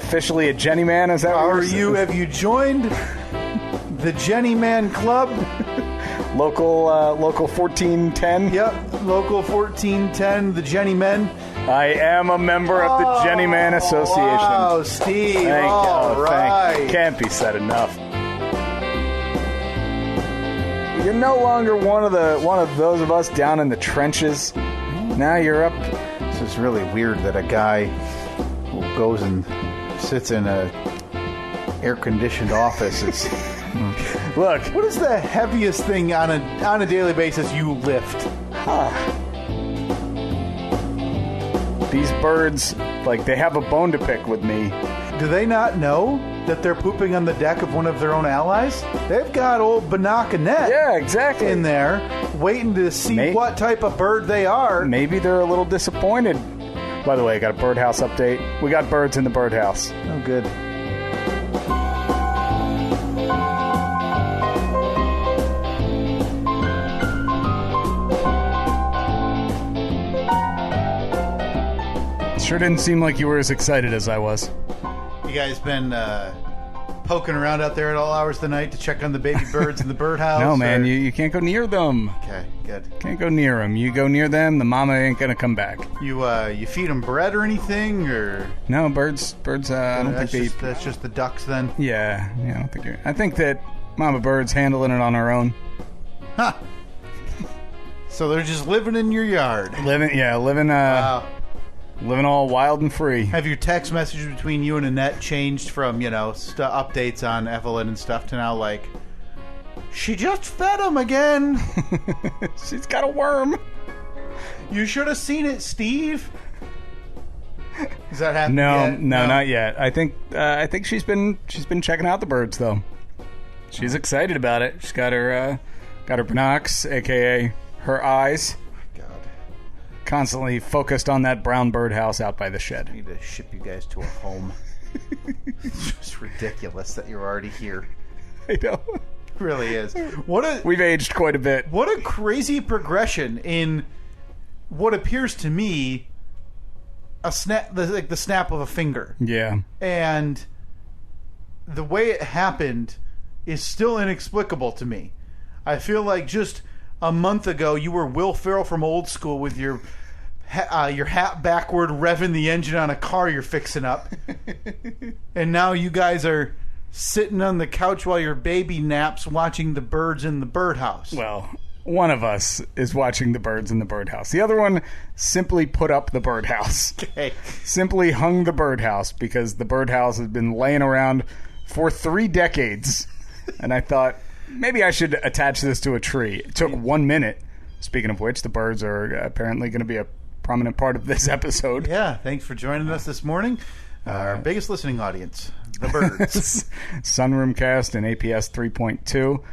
officially a Jenny Man? Is that what Are you? Have you joined the Jenny Man Club? Local 1410? Yep, local 1410, the Jenny Men. I am a member of the Jenny Man Association. Wow, Steve. Can't be said enough. You're no longer one of those of us down in the trenches. Now you're up. This is really weird that a guy who goes and sits in a air-conditioned office is... Look, what is the heaviest thing on a daily basis you lift? These birds, like, they have a bone to pick with me. Do they not know that they're pooping on the deck of one of their own allies? They've got old Banakanet Yeah, exactly. in there waiting to see what type of bird they are. Maybe they're a little disappointed. By the way, I got a birdhouse update. We got birds in the birdhouse. Oh, good. Sure didn't seem like you were as excited as I was. You guys been poking around out there at all hours of the night to check on the baby birds in the birdhouse? No, man, you can't go near them. Okay, good. Can't go near them. You go near them, the mama ain't gonna come back. You feed them bread or anything, or no birds? I don't think they. That's just the ducks, then. Yeah, I don't think. I think that Mama Bird's handling it on her own. Huh. So they're just living in your yard. Living. Wow. Living all wild and free. Have your text messages between you and Annette changed from, updates on Evelyn and stuff to now, like, she just fed him again. She's got a worm. You should have seen it, Steve. Is that happening No, yet? not yet. I think she's been checking out the birds, though. She's excited about it. She's got her binocs, a.k.a. her eyes. Constantly focused on that brown birdhouse out by the shed. I need to ship you guys to a home. It's just ridiculous that you're already here. I know. It really is. We've aged quite a bit. What a crazy progression in what appears to me a snap, like the snap of a finger. Yeah. And the way it happened is still inexplicable to me. I feel like just a month ago you were Will Ferrell from Old School with your hat backward, revving the engine on a car you're fixing up. And now you guys are sitting on the couch while your baby naps watching the birds in the birdhouse. Well, one of us is watching the birds in the birdhouse. The other one simply put up the birdhouse. Okay. Simply hung the birdhouse because the birdhouse has been laying around for 3 decades. And I thought, maybe I should attach this to a tree. It took 1 minute. Speaking of which, the birds are apparently going to be a prominent part of this episode. Yeah, thanks for joining us this morning. Our biggest listening audience, the birds. Sunroom Cast and APS 3.2.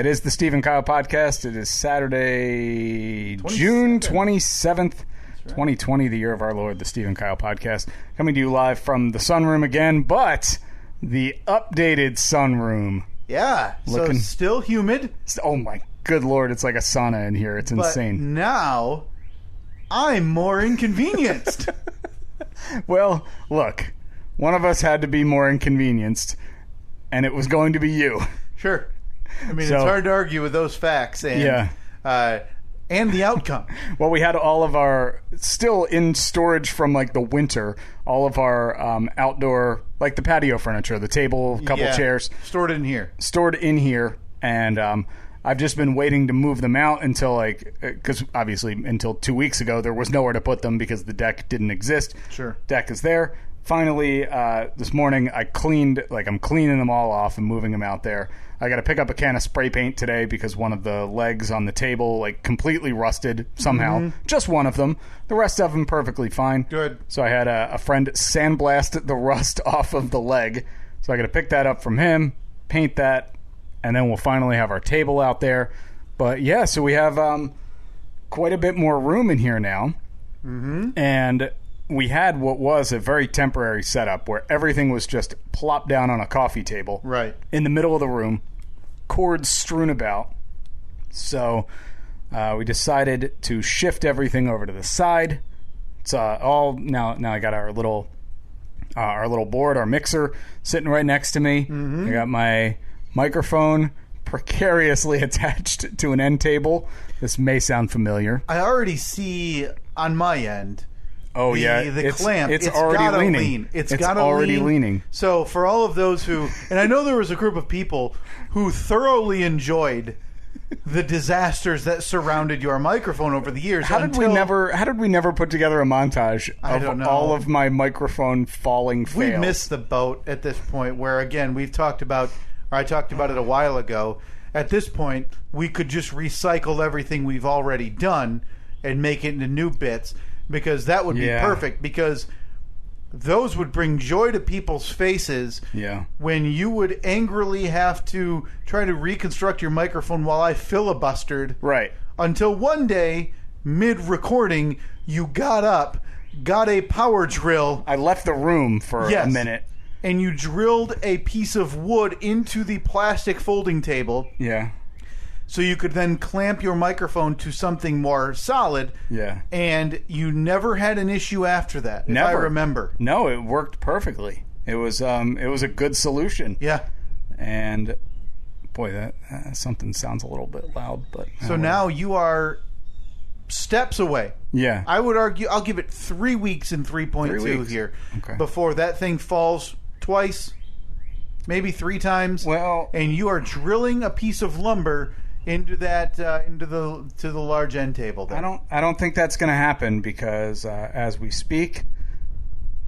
It is the Steve and Kyle podcast. It is Saturday, June 27th, 2020, the year of our Lord, the Steve and Kyle podcast. Coming to you live from the sunroom again, but the updated sunroom. Yeah, so still humid. Oh my good Lord, it's like a sauna in here. It's insane. But now I'm more inconvenienced. Well, look, one of us had to be more inconvenienced, and it was going to be you. Sure. I mean, it's hard to argue with those facts and the outcome. Well, we had all of our, still in storage from like the winter, all of our outdoor, like the patio furniture, the table, couple chairs. Stored in here. And I've just been waiting to move them out until because obviously until 2 weeks ago, there was nowhere to put them because the deck didn't exist. Sure. Deck is there. Finally, this morning, I'm cleaning them all off and moving them out there. I got to pick up a can of spray paint today because one of the legs on the table, completely rusted somehow. Mm-hmm. Just one of them. The rest of them perfectly fine. Good. So I had a friend sandblast the rust off of the leg. So I got to pick that up from him, paint that, and then we'll finally have our table out there. But yeah, so we have quite a bit more room in here now. Mm-hmm. And we had what was a very temporary setup where everything was just plopped down on a coffee table. Right. In the middle of the room. Cords strewn about. So we decided to shift everything over to the side. It's all now I got our little our little board, our mixer, sitting right next to me. I got my microphone precariously attached to an end table. This may sound familiar. I already see on my end. Oh, the clamp. It's already leaning. Lean. It's already leaning. So for all of those who, and I know there was a group of people who thoroughly enjoyed the disasters that surrounded your microphone over the years. How did we never put together a montage of all of my microphone falling fails? We missed the boat at this point where, again, I talked about it a while ago. At this point, we could just recycle everything we've already done and make it into new bits, because that would be perfect, because those would bring joy to people's faces when you would angrily have to try to reconstruct your microphone while I filibustered. Right. Until one day, mid-recording, you got up, got a power drill. I left the room for a minute. And you drilled a piece of wood into the plastic folding table. Yeah. So you could then clamp your microphone to something more solid. Yeah. And you never had an issue after that, never. if I remember. No, it worked perfectly. It was a good solution. Yeah. And boy, that something sounds a little bit loud, but so now you are steps away. Yeah. I would argue I'll give it 3 weeks in 3.2 here before that thing falls twice, maybe 3 times. Well, and you are drilling a piece of lumber into that to the large end table there. I don't think that's going to happen, because as we speak,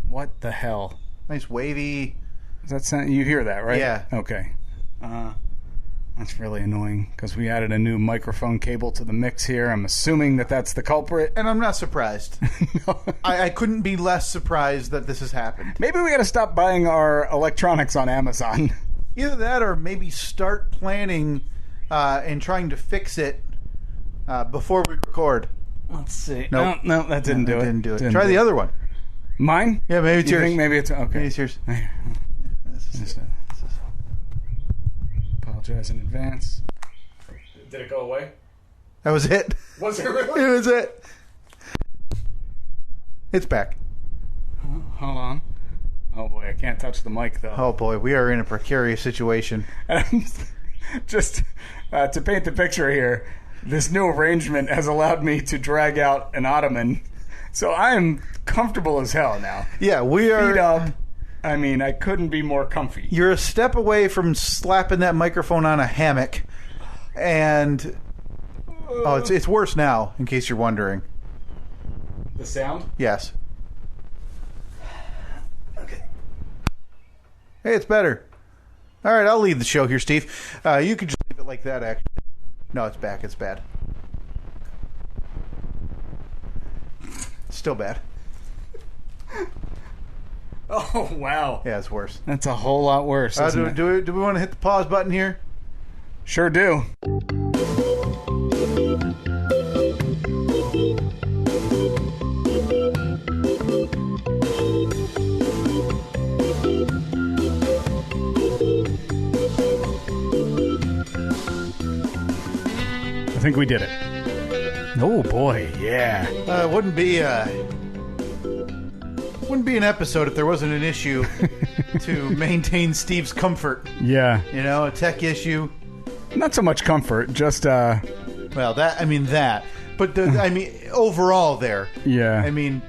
what the hell? Nice wavy. Does that sound? You hear that, right? Yeah. Okay. That's really annoying, because we added a new microphone cable to the mix here. I'm assuming that's the culprit. And I'm not surprised. No. I couldn't be less surprised that this has happened. Maybe we got to stop buying our electronics on Amazon. Either that, or maybe start planning and trying to fix it before we record. Let's see. Nope. No, that didn't do it. Try the other one. Mine? Yeah, maybe it's you yours. Think maybe it's okay. Maybe it's yours. Apologize in advance. Did it go away? That was it. Was it really? It was it. It's back. Hold on. Oh boy, I can't touch the mic though. Oh boy, we are in a precarious situation. Just to paint the picture here, this new arrangement has allowed me to drag out an ottoman, so I am comfortable as hell now. Yeah, we are. Feet up. I mean, I couldn't be more comfy. You're a step away from slapping that microphone on a hammock, and it's worse now. In case you're wondering, the sound. Yes. Okay. Hey, it's better. All right, I'll lead the show here, Steve. You could just leave it like that. Actually, no, it's back. It's bad. Still bad. Oh, wow. Yeah, it's worse. That's a whole lot worse, isn't it? Do we want to hit the pause button here? Sure do. I think we did it. Oh, boy, yeah. Wouldn't be an episode if there wasn't an issue to maintain Steve's comfort. Yeah. You know, a tech issue. Not so much comfort, just well, that. But overall there. Yeah. I mean,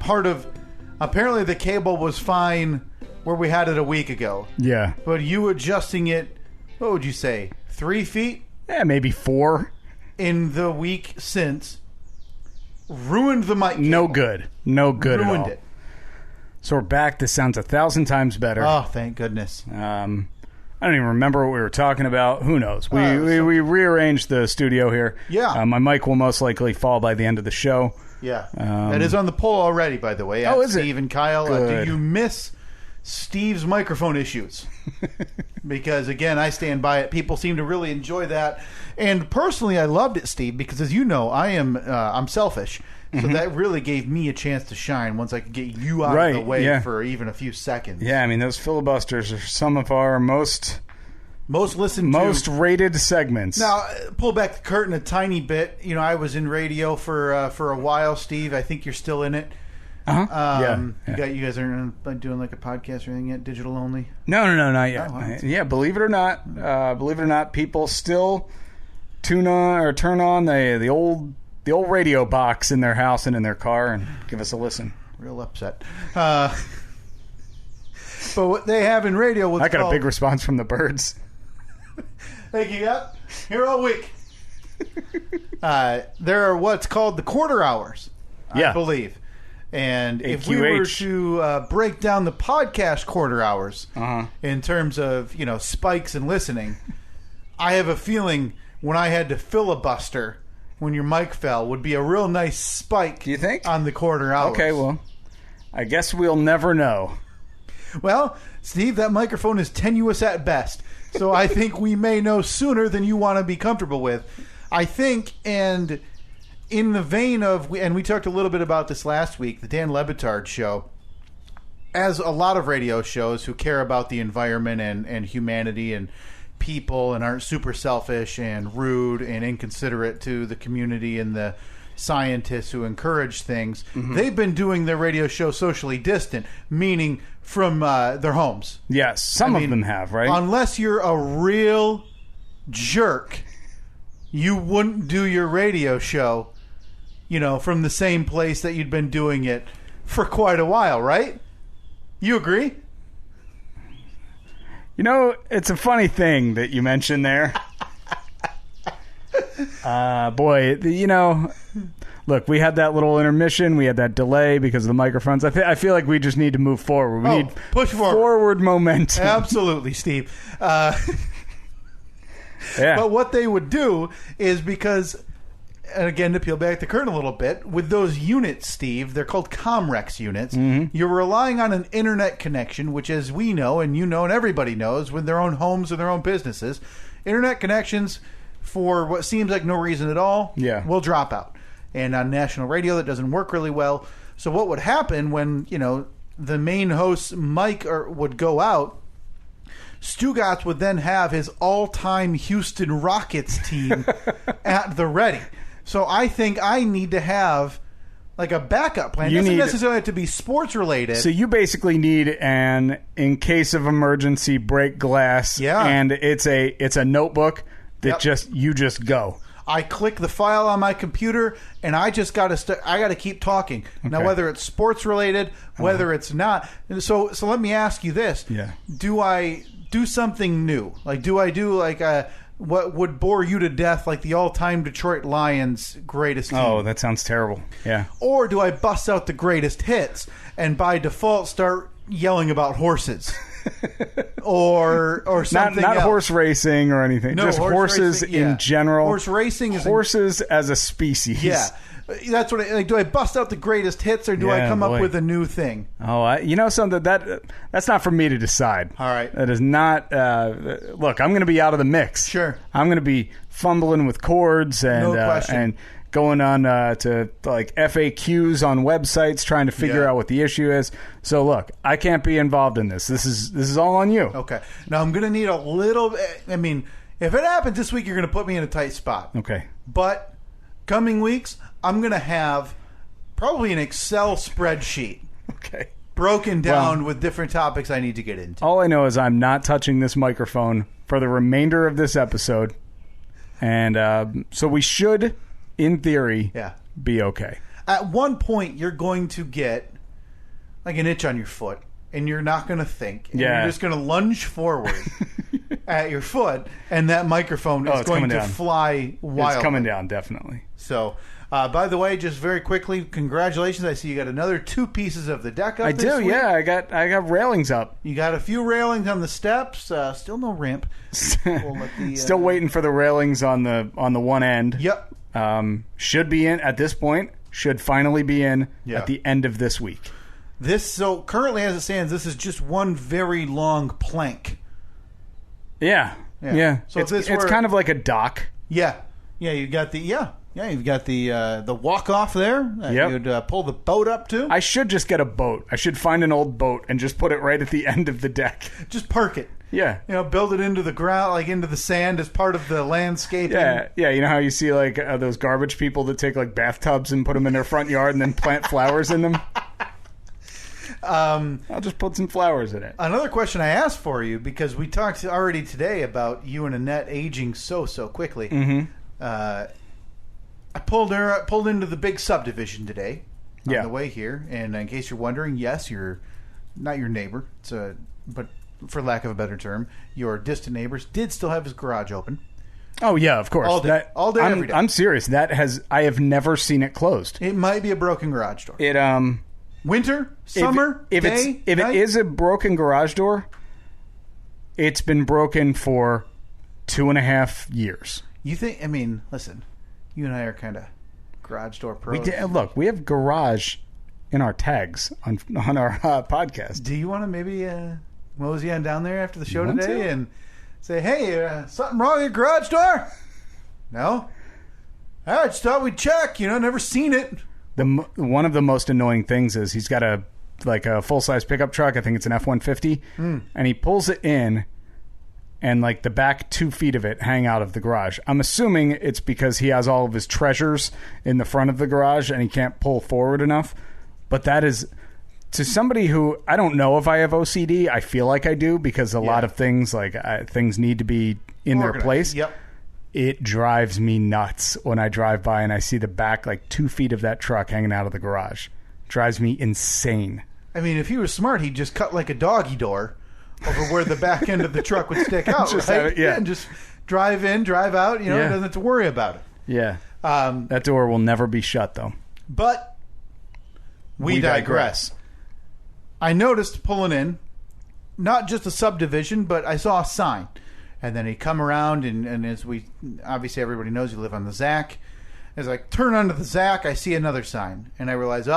apparently the cable was fine where we had it a week ago. Yeah. But you adjusting it, what would you say, 3 feet? Yeah, maybe 4. In the week since, ruined the mic cable. No good at all. Ruined it. So we're back. This sounds 1,000 times better. Oh, thank goodness. I don't even remember what we were talking about. Who knows? We rearranged the studio here. Yeah. My mic will most likely fall by the end of the show. Yeah. That is on the poll already, by the way. Oh, is it? Steve and Kyle. Good. Do you miss Steve's microphone issues? Because, again, I stand by it. People seem to really enjoy that. And personally, I loved it, Steve, because as you know, I'm selfish. So that really gave me a chance to shine once I could get you out of the way for even a few seconds. Yeah, I mean, those filibusters are some of our most listened to. Most rated segments. Now, pull back the curtain a tiny bit. You know, I was in radio for a while, Steve. I think you're still in it. You guys aren't doing like a podcast or anything yet, digital only? No, not yet. Oh, yeah, believe it or not, people still turn on the old radio box in their house and in their car and give us a listen. Real upset. But what they have in radio, I got a big response from the birds. Thank you. Yep. Here all week. There are what's called the quarter hours, I believe. And if we were to break down the podcast quarter hours in terms of, spikes and listening, I have a feeling when I had to filibuster when your mic fell would be a real nice spike. Do you think? On the quarter hours. Okay, well, I guess we'll never know. Well, Steve, that microphone is tenuous at best. So I think we may know sooner than you want to be comfortable with. I think, and in the vein of, and we talked a little bit about this last week, the Dan Le Batard show, as a lot of radio shows who care about the environment and humanity and people and aren't super selfish and rude and inconsiderate to the community and the scientists who encourage things, they've been doing their radio show socially distant, meaning from their homes. Yes, some of them have, right? Unless you're a real jerk, you wouldn't do your radio show, from the same place that you'd been doing it for quite a while, right? You agree? It's a funny thing that you mentioned there. Boy, look, we had that little intermission. We had that delay because of the microphones. I feel like we just need to move forward. We need push forward momentum. Absolutely, Steve. Yeah. But what they would do is because, and again, to peel back the curtain a little bit, with those units, Steve, they're called Comrex units. You're relying on an internet connection, which, as we know, and and everybody knows, with their own homes and their own businesses, internet connections, for what seems like no reason at all, will drop out. And on national radio, that doesn't work really well. So what would happen when, the main host's mic would go out, Stugatz would then have his all-time Houston Rockets team at the ready. So I think I need to have like a backup plan. It doesn't necessarily have to be sports related. So you basically need an in case of emergency break glass. Yeah. And it's a notebook that you just go. I click the file on my computer, and I just got to I got to keep talking. Okay. Now, whether it's sports related, whether it's not. So let me ask you this: do I do something new? Like, do I do like what would bore you to death, like the all-time Detroit Lions greatest team? Oh, that sounds terrible. Yeah. Or do I bust out the greatest hits and by default start yelling about horses? or something not else. Horse racing or anything. No, just horses racing, in general. Horse racing is horses as a species. Yeah, that's what. Do I bust out the greatest hits or do I come up with a new thing? Oh, something that's not for me to decide. All right, that is not. Look, I'm going to be out of the mix. Sure, I'm going to be fumbling with chords and going on to like FAQs on websites trying to figure out what the issue is. So look, I can't be involved in this. This is all on you. Okay. Now I'm going to need a little. I mean, if it happens this week, you're going to put me in a tight spot. Okay. But coming weeks, I'm going to have probably an Excel spreadsheet. Okay. Broken down with different topics I need to get into. All I know is I'm not touching this microphone for the remainder of this episode, and so we should, in theory, be okay. At one point, you're going to get like an itch on your foot, and you're not going to think. And you're just going to lunge forward at your foot, and that microphone is going to fly wildly. It's coming down, definitely. So, by the way, just very quickly, congratulations. I see you got another 2 pieces of the deck up I this do, week. yeah. I got railings up. You got a few railings on the steps. Still no ramp. Still waiting for the railings on the one end. Yep. Should be in at this point. Should finally be in at the end of this week. So currently, as it stands, this is just one very long plank. Yeah. So it's kind of like a dock. Yeah. You've got the you've got the walk off there. You'd pull the boat up to. I should just get a boat. I should find an old boat and just put it right at the end of the deck. Just park it. Yeah. Build it into the ground, like into the sand as part of the landscaping. Yeah. You know how you see like those garbage people that take like bathtubs and put them in their front yard and then plant flowers in them? I'll just put some flowers in it. Another question I asked for you, because we talked already today about you and Annette aging so quickly. Mm-hmm. I pulled into the big subdivision today on the way here, and in case you're wondering, yes, you're not your neighbor. But for lack of a better term, your distant neighbors did still have his garage open. Oh yeah, of course. All day, every day. I'm serious. I have never seen it closed. It might be a broken garage door. Winter, summer, if day, it is a broken garage door, it's been broken for 2.5 years. You think? I mean, listen, you and I are kind of garage door pros. Look, we have garage in our tags on our podcast. Do you want to maybe mosey on down there after the show today and say, hey, something wrong with your garage door? No? I just thought we'd check. Never seen it. One of the most annoying things is he's got a full-size pickup truck. I think it's an F-150. And he pulls it in, and like the back 2 feet of it hang out of the garage. I'm assuming it's because he has all of his treasures in the front of the garage and he can't pull forward enough. But that is, to somebody who, I don't know if I have OCD. I feel like I do, because a lot of things, things need to be in their place. Yep. It drives me nuts when I drive by and I see the back 2 feet of that truck hanging out of the garage. Drives me insane. I mean, if he was smart, he'd just cut like a doggy door over where the back end of the truck would stick out, right? And just drive in, drive out. Doesn't have to worry about it. Yeah. That door will never be shut, though. But we digress. I noticed pulling in, not just a subdivision, but I saw a sign. And then he come around, and as obviously everybody knows you live on the Zac. As I turn onto the Zac, I see another sign. And I realize,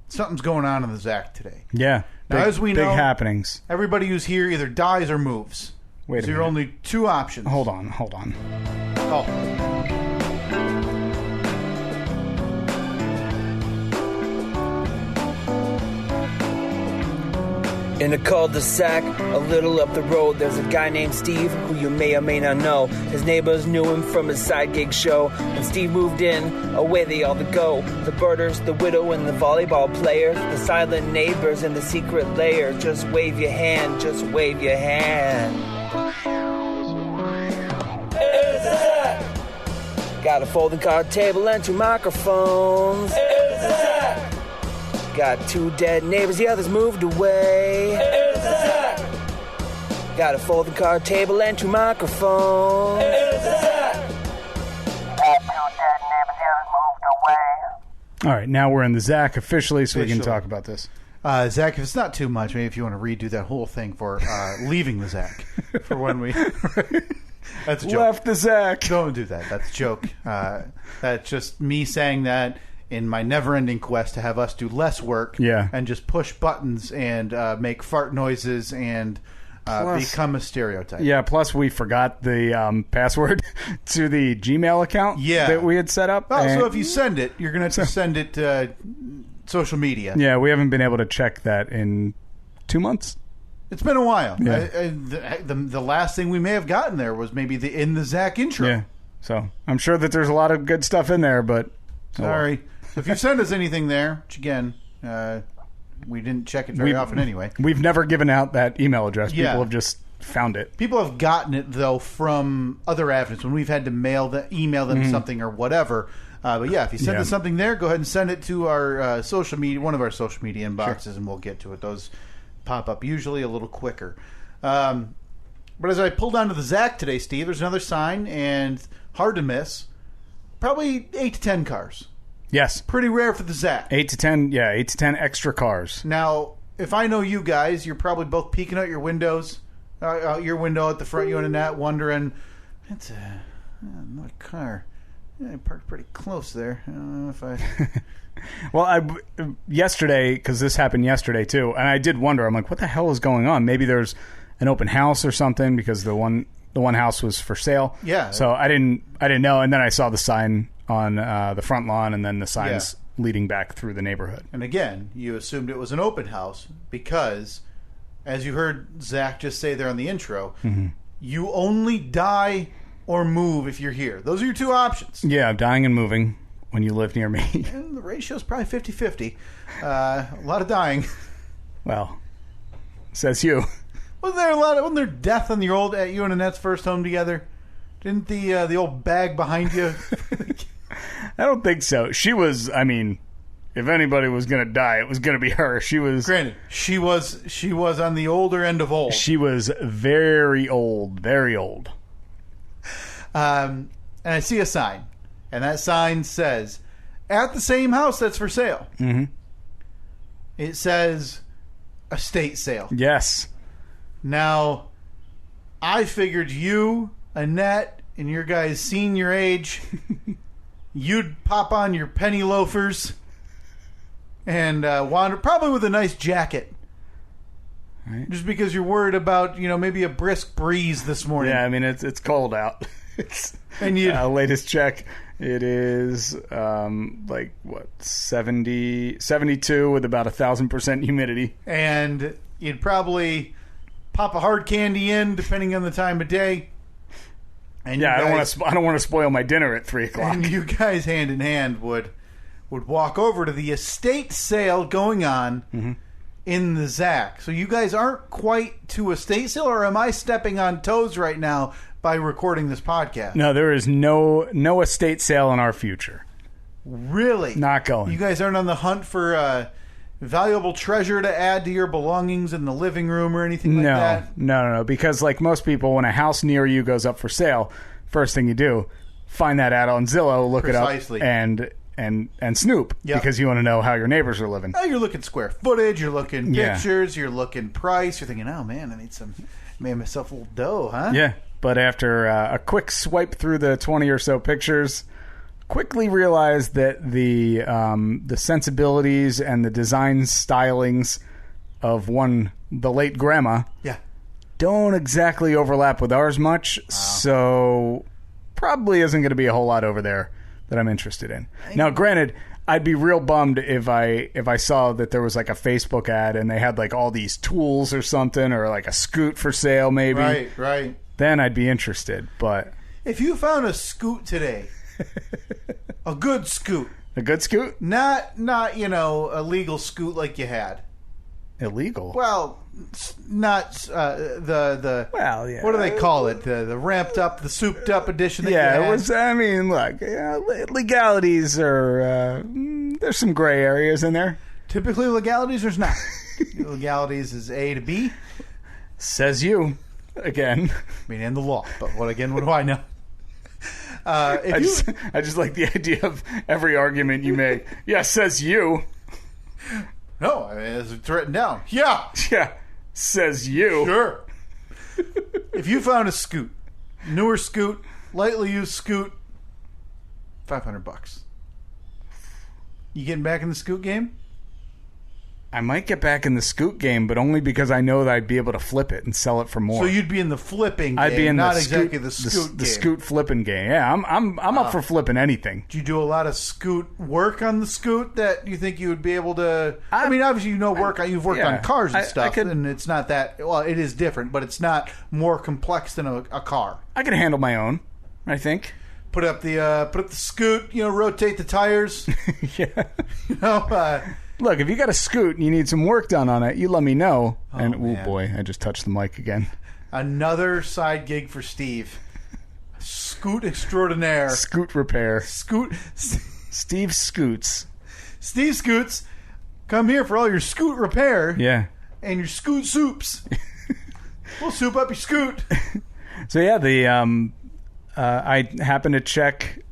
something's going on in the Zac today. Yeah. Now, as we know, big happenings. Everybody who's here either dies or moves. Wait a minute. There are only two options. Hold on. Oh. In a cul-de-sac, a little up the road, there's a guy named Steve who you may or may not know. His neighbors knew him from his side gig show. When Steve moved in, away they all go. The birders, the widow, and the volleyball players, the silent neighbors in the secret lair. Just wave your hand, just wave your hand. It's that. Got a folding card table and 2 microphones. It's that. Got 2 dead neighbors, the others moved away. Got a folding card table and 2 microphones. Got 2 dead neighbors, the others moved away. All right, now we're in the Zac officially, so we can talk about this. Zac, if it's not too much, maybe if you want to redo that whole thing for leaving the Zac for when we... That's a joke. Left the Zac. Don't do that. That's a joke. That's just me saying that in my never-ending quest to have us do less work and just push buttons and make fart noises and become a stereotype. Yeah, plus we forgot the password to the Gmail account that we had set up. Oh, so if you send it, you're going to have to send it to social media. Yeah, we haven't been able to check that in 2 months. It's been a while. Yeah. The last thing we may have gotten there was maybe the In the Zac intro. Yeah, so I'm sure that there's a lot of good stuff in there, but... Sorry. If you send us anything there, which again, we didn't check it very often anyway. We've never given out that email address. Yeah. People have just found it. People have gotten it, though, from other avenues when we've had to email them something or whatever. But yeah, if you send us something there, go ahead and send it to our social media, one of our social media inboxes, and we'll get to it. Those pop up usually a little quicker. But as I pulled onto the Zac today, Steve, there's another sign, and hard to miss. Probably 8 to 10 cars. Yes. Pretty rare for the Zac. 8 to 10 extra cars. Now, if I know you guys, you're probably both peeking out your windows, out your window at the front, you and Annette, wondering, that's another car. Yeah, I parked pretty close there. I don't know if I... Well, yesterday, because this happened yesterday too, and I did wonder, I'm like, what the hell is going on? Maybe there's an open house or something, because the one house was for sale. Yeah. So I didn't know, and then I saw the sign on the front lawn, and then the signs leading back through the neighborhood. And again, you assumed it was an open house because, as you heard Zac just say there on the intro, you only die or move if you're here. Those are your two options. Yeah, dying and moving when you live near me. And the ratio's probably 50-50. A lot of dying. Well, says you. Wasn't there death on at you and Annette's first home together? Didn't the old bag behind you? I don't think so. She was, I mean, if anybody was going to die, it was going to be her. She was... Granted, she was on the older end of old. She was very old, very old. And I see a sign, and that sign says, at the same house that's for sale. Mm-hmm. It says, estate sale. Yes. Now, I figured you, Annette, and your guys' senior age, you'd pop on your penny loafers and wander, probably with a nice jacket. Right. Just because you're worried about, maybe a brisk breeze this morning. Yeah, I mean, it's cold out. And latest check, it is 72 with about 1,000% humidity. And you'd probably pop a hard candy in, depending on the time of day. And yeah, I don't want to spoil my dinner at 3:00. And you guys, hand in hand, would walk over to the estate sale going on in the Zach. So you guys aren't quite to estate sale, or am I stepping on toes right now by recording this podcast? No, there is no estate sale in our future. Really? Not going. You guys aren't on the hunt for valuable treasure to add to your belongings in the living room or anything like that? No. Because like most people, when a house near you goes up for sale, first thing you do, find that ad on Zillow, look Precisely. it up, and snoop, because you want to know how your neighbors are living. Oh, you're looking square footage, you're looking pictures, you're looking price, you're thinking, oh man, I made myself a little dough, huh? Yeah, but after a quick swipe through the 20 or so pictures, quickly realized that the sensibilities and the design stylings of the late grandma don't exactly overlap with ours much, so probably isn't going to be a whole lot over there that I'm interested in. Now, granted, I'd be real bummed if I saw that there was like a Facebook ad and they had like all these tools or something, or like a scoot for sale maybe. Right. Then I'd be interested, but... If you found a scoot today... A good scoot. A good scoot? Not a legal scoot like you had. Illegal? Well, not the well, yeah. What do they call it? The ramped up, the souped up edition that you had? It was, I mean, look, legalities are, there's some gray areas in there. Typically legalities, there's not. Legalities is A to B. Says you. Again. I mean, in the law. But what do I know? I just like the idea of every argument you make. Yeah, says you. No, I mean, it's written down. Yeah, says you. Sure. If you found a scoot, newer scoot, lightly used scoot, $500. You getting back in the scoot game? I might get back in the scoot game, but only because I know that I'd be able to flip it and sell it for more. So you'd be in the flipping game, I'd be in not the exactly the scoot game. The scoot flipping game. Yeah, I'm up for flipping anything. Do you do a lot of scoot work on the scoot that you think you would be able to... I mean, obviously you've worked on cars and stuff, and it's not that... Well, it is different, but it's not more complex than a car. I can handle my own, I think. Put up the scoot, rotate the tires. Yeah. Look, if you got a scoot and you need some work done on it, you let me know. Oh boy, I just touched the mic again. Another side gig for Steve. Scoot extraordinaire. Scoot repair. Steve Scoots. Steve Scoots, come here for all your scoot repair. Yeah. And your scoot soups. We'll soup up your scoot. So yeah, I happened to check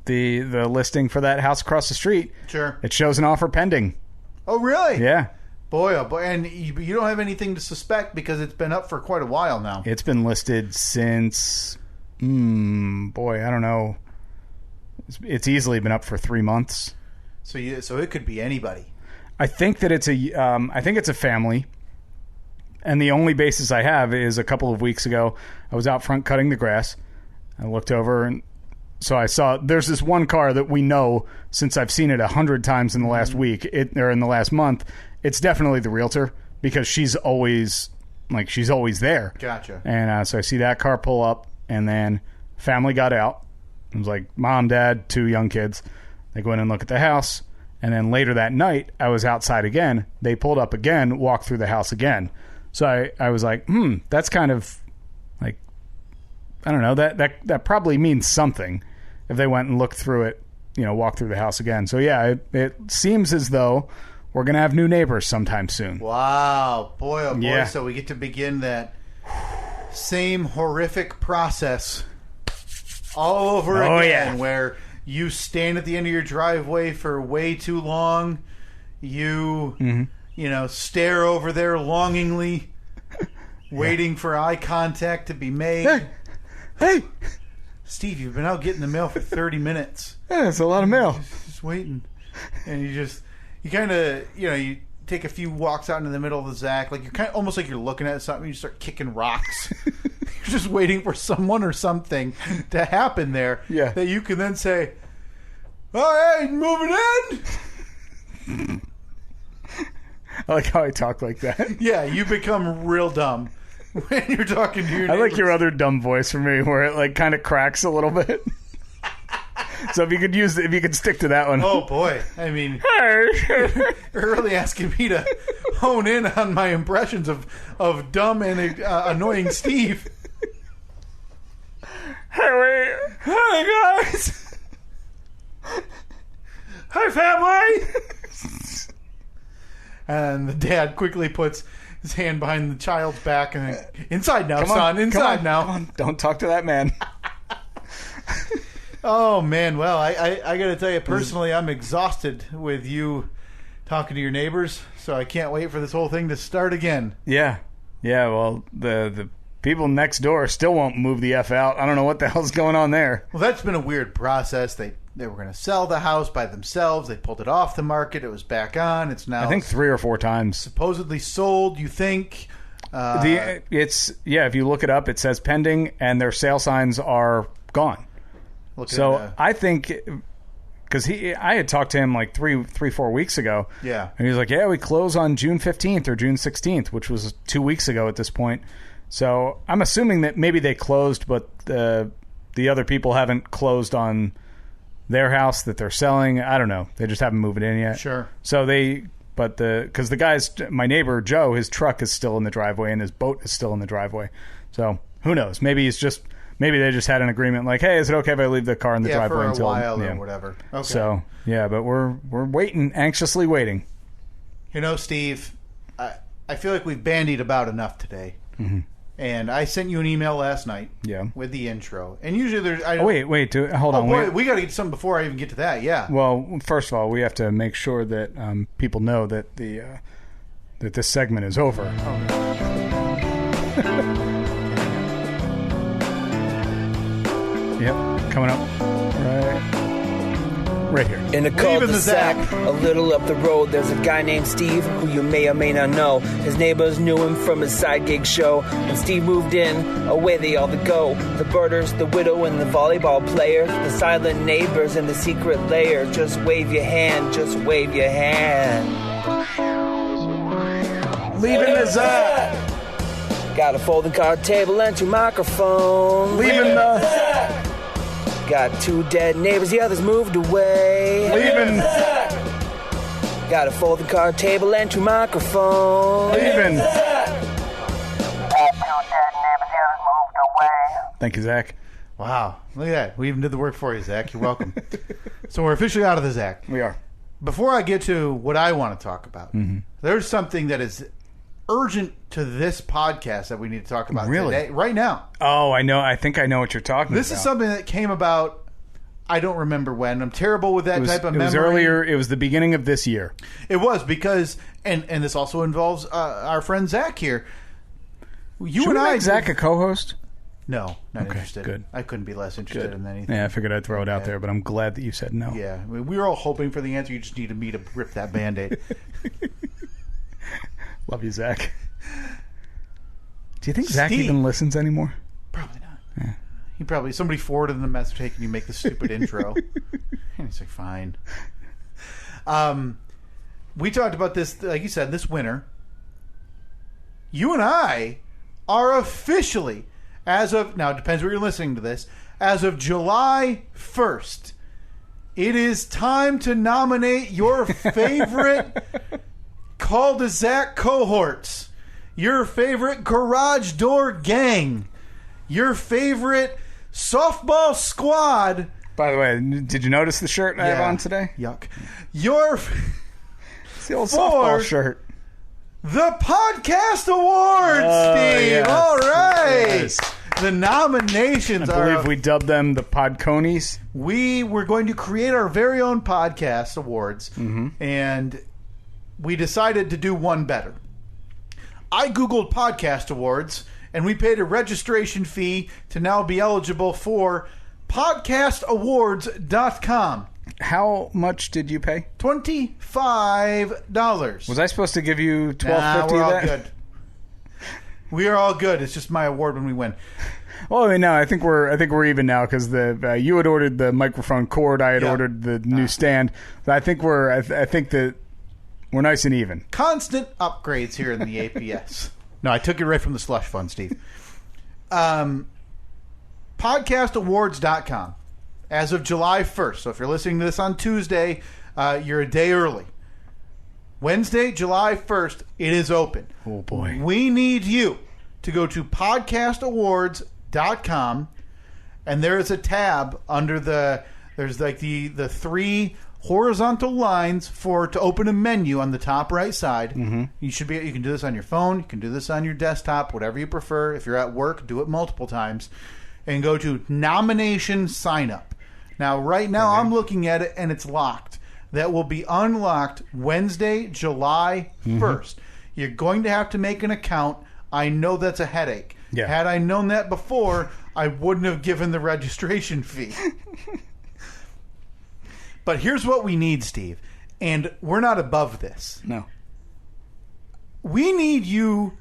the listing for that house across the street. Sure. It shows an offer pending. Oh, really? Yeah. Boy, oh boy. And you don't have anything to suspect because it's been up for quite a while now. It's been listed since, I don't know. It's easily been up for 3 months. So it could be anybody. I think that it's a family. And the only basis I have is a couple of weeks ago, I was out front cutting the grass. I looked over and so I saw there's this one car that we know since I've seen it 100 times in the last week, or in the last month. It's definitely the realtor because she's always there. Gotcha. And so I see that car pull up, and then family got out. It was like mom, dad, 2 young kids. They go in and look at the house, And then later that night, I was outside again. They pulled up again, walked through the house again. So I was like, that's kind of like, I don't know, that probably means something if they went and looked through it, walked through the house again. So yeah, it seems as though we're going to have new neighbors sometime soon. Wow. Boy, oh boy. Yeah. So we get to begin that same horrific process all over again, where you stand at the end of your driveway for way too long. You, stare over there longingly, waiting for eye contact to be made. Hey! Steve, you've been out getting the mail for 30 minutes. Yeah, that's a lot of mail. Just waiting. And you kind of, you take a few walks out into the middle of the Zach, like you're kind of almost like you're looking at something, you start kicking rocks. You're just waiting for someone or something to happen there that you can then say, all right, moving in. I like how I talk like that. Yeah, you become real dumb when you're talking to your neighbors. I like your other dumb voice for me where it like kind of cracks a little bit. So if you could stick to that one. Oh boy. I mean, you're really asking me to hone in on my impressions of dumb and annoying Steve. Hey guys. Hi family. And the dad quickly puts his hand behind the child's back and then, inside now, son, inside now. Come on. Don't talk to that man. Oh man, well, I got to tell you personally, I'm exhausted with you talking to your neighbors, so I can't wait for this whole thing to start again. Yeah. Well, the people next door still won't move the F out. I don't know what the hell's going on there. Well, that's been a weird process. They were going to sell the house by themselves. They pulled it off the market. It was back on. It's now, I think 3 or 4 times. Supposedly sold, you think? If you look it up, it says pending, and their sale signs are gone. I think, because I had talked to him like 3-4 weeks ago. Yeah. And he was like, yeah, we close on June 15th or June 16th, which was 2 weeks ago at this point. So I'm assuming that maybe they closed, but the other people haven't closed on their house that they're selling. I don't know. They just haven't moved it in yet. Sure. So because the guy's, my neighbor, Joe, his truck is still in the driveway and his boat is still in the driveway. So who knows? Maybe they just had an agreement like, hey, is it okay if I leave the car in the driveway for a while or whatever. Okay. So, yeah, but we're waiting, anxiously waiting. Steve, I feel like we've bandied about enough today. Mm-hmm. And I sent you an email last night with the intro. And usually there's... hold on. Boy, we got to get something before I even get to that, yeah. Well, first of all, we have to make sure that people know that that this segment is over. Yep, coming up right here. In a cul-de-sac, a little up the road, there's a guy named Steve who you may or may not know. His neighbors knew him from his side gig show. When Steve moved in, away they all go. The birders, the widow, and the volleyball players, the silent neighbors and the secret layer. Just wave your hand, just wave your hand. Leaving the Zach. Got a folding card table and 2 microphones. Leaving the... Got 2 dead neighbors, the others moved away. Leaving. Got a folding card table and 2 microphones. Leaving. Got 2 dead neighbors, the others moved away. Thank you, Zach. Wow. Look at that. We even did the work for you, Zach. You're welcome. So we're officially out of the Zach. We are. Before I get to what I want to talk about, there's something that is urgent to this podcast that we need to talk about today, right now. Oh, I know. I think I know what you're talking about. This is something that came about, I don't remember when. I'm terrible with that type of memory. It was earlier. It was the beginning of this year. It was because, and this also involves our friend Zach here. Should we make Zach a co-host? No, not interested. Good. I couldn't be less interested in anything. Yeah, I figured I'd throw it out there, but I'm glad that you said no. Yeah, we were all hoping for the answer. You just needed me to rip that Band-Aid. Love you, Zach. Do you think Zach even listens anymore? Probably not. Yeah. He probably, somebody forwarded him the message, hey, can you make the stupid intro? And he's like, fine. We talked about this, like you said, this winter. You and I are officially, as of, now it depends where you're listening to this, as of July 1st, It is time to nominate your favorite cul-de-sac cohorts, your favorite garage door gang, your favorite softball squad. By the way, did you notice the shirt I have on today? Yuck. It's the old softball shirt. The Podcast Awards, Steve. Yes. All right. Yes. The nominations I believe we dubbed them the Podconies. We were going to create our very own podcast awards, and we decided to do one better. I Googled podcast awards, and we paid a registration fee to now be eligible for podcastawards.com. How much did you pay? $25. Was I supposed to give you $12.50? We're all good. We are all good. It's just my award when we win. Well, no, I think we're even now because you had ordered the microphone cord, I had ordered the new stand. I think that we're nice and even. Constant upgrades here in the APS. No, I took it right from the slush fund, Steve. Podcastawards.com. As of July 1st. So if you're listening to this on Tuesday, you're a day early. Wednesday, July 1st, it is open. Oh, boy. We need you to go to podcastawards.com, and there is a tab under there's like the three horizontal lines to open a menu on the top right side. Mm-hmm. You can do this on your phone, you can do this on your desktop, whatever you prefer. If you're at work, do it multiple times, and go to nomination sign up. Now, right now, I'm looking at it, and it's locked. That will be unlocked Wednesday, July 1st. You're going to have to make an account. I know that's a headache. Yeah. Had I known that before, I wouldn't have given the registration fee. But here's what we need, Steve, and we're not above this. No. We need you,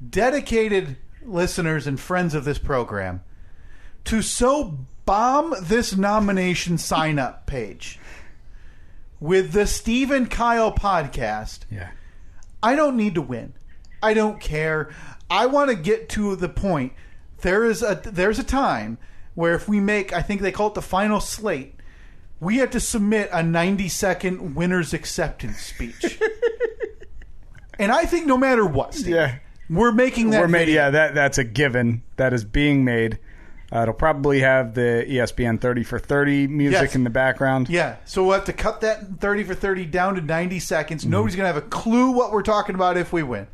dedicated listeners and friends of this program, to so bomb this nomination sign-up page with the Steve and Kyle podcast. Yeah. I don't need to win. I don't care. I want to get to the point. There's a time where if we make, I think they call it the final slate, we have to submit a 90-second winner's acceptance speech. And I think no matter what, Steve, we're making that video. That's a given. That is being made. It'll probably have the ESPN 30 for 30 music in the background. Yeah, so we'll have to cut that 30 for 30 down to 90 seconds. Nobody's going to have a clue what we're talking about if we win.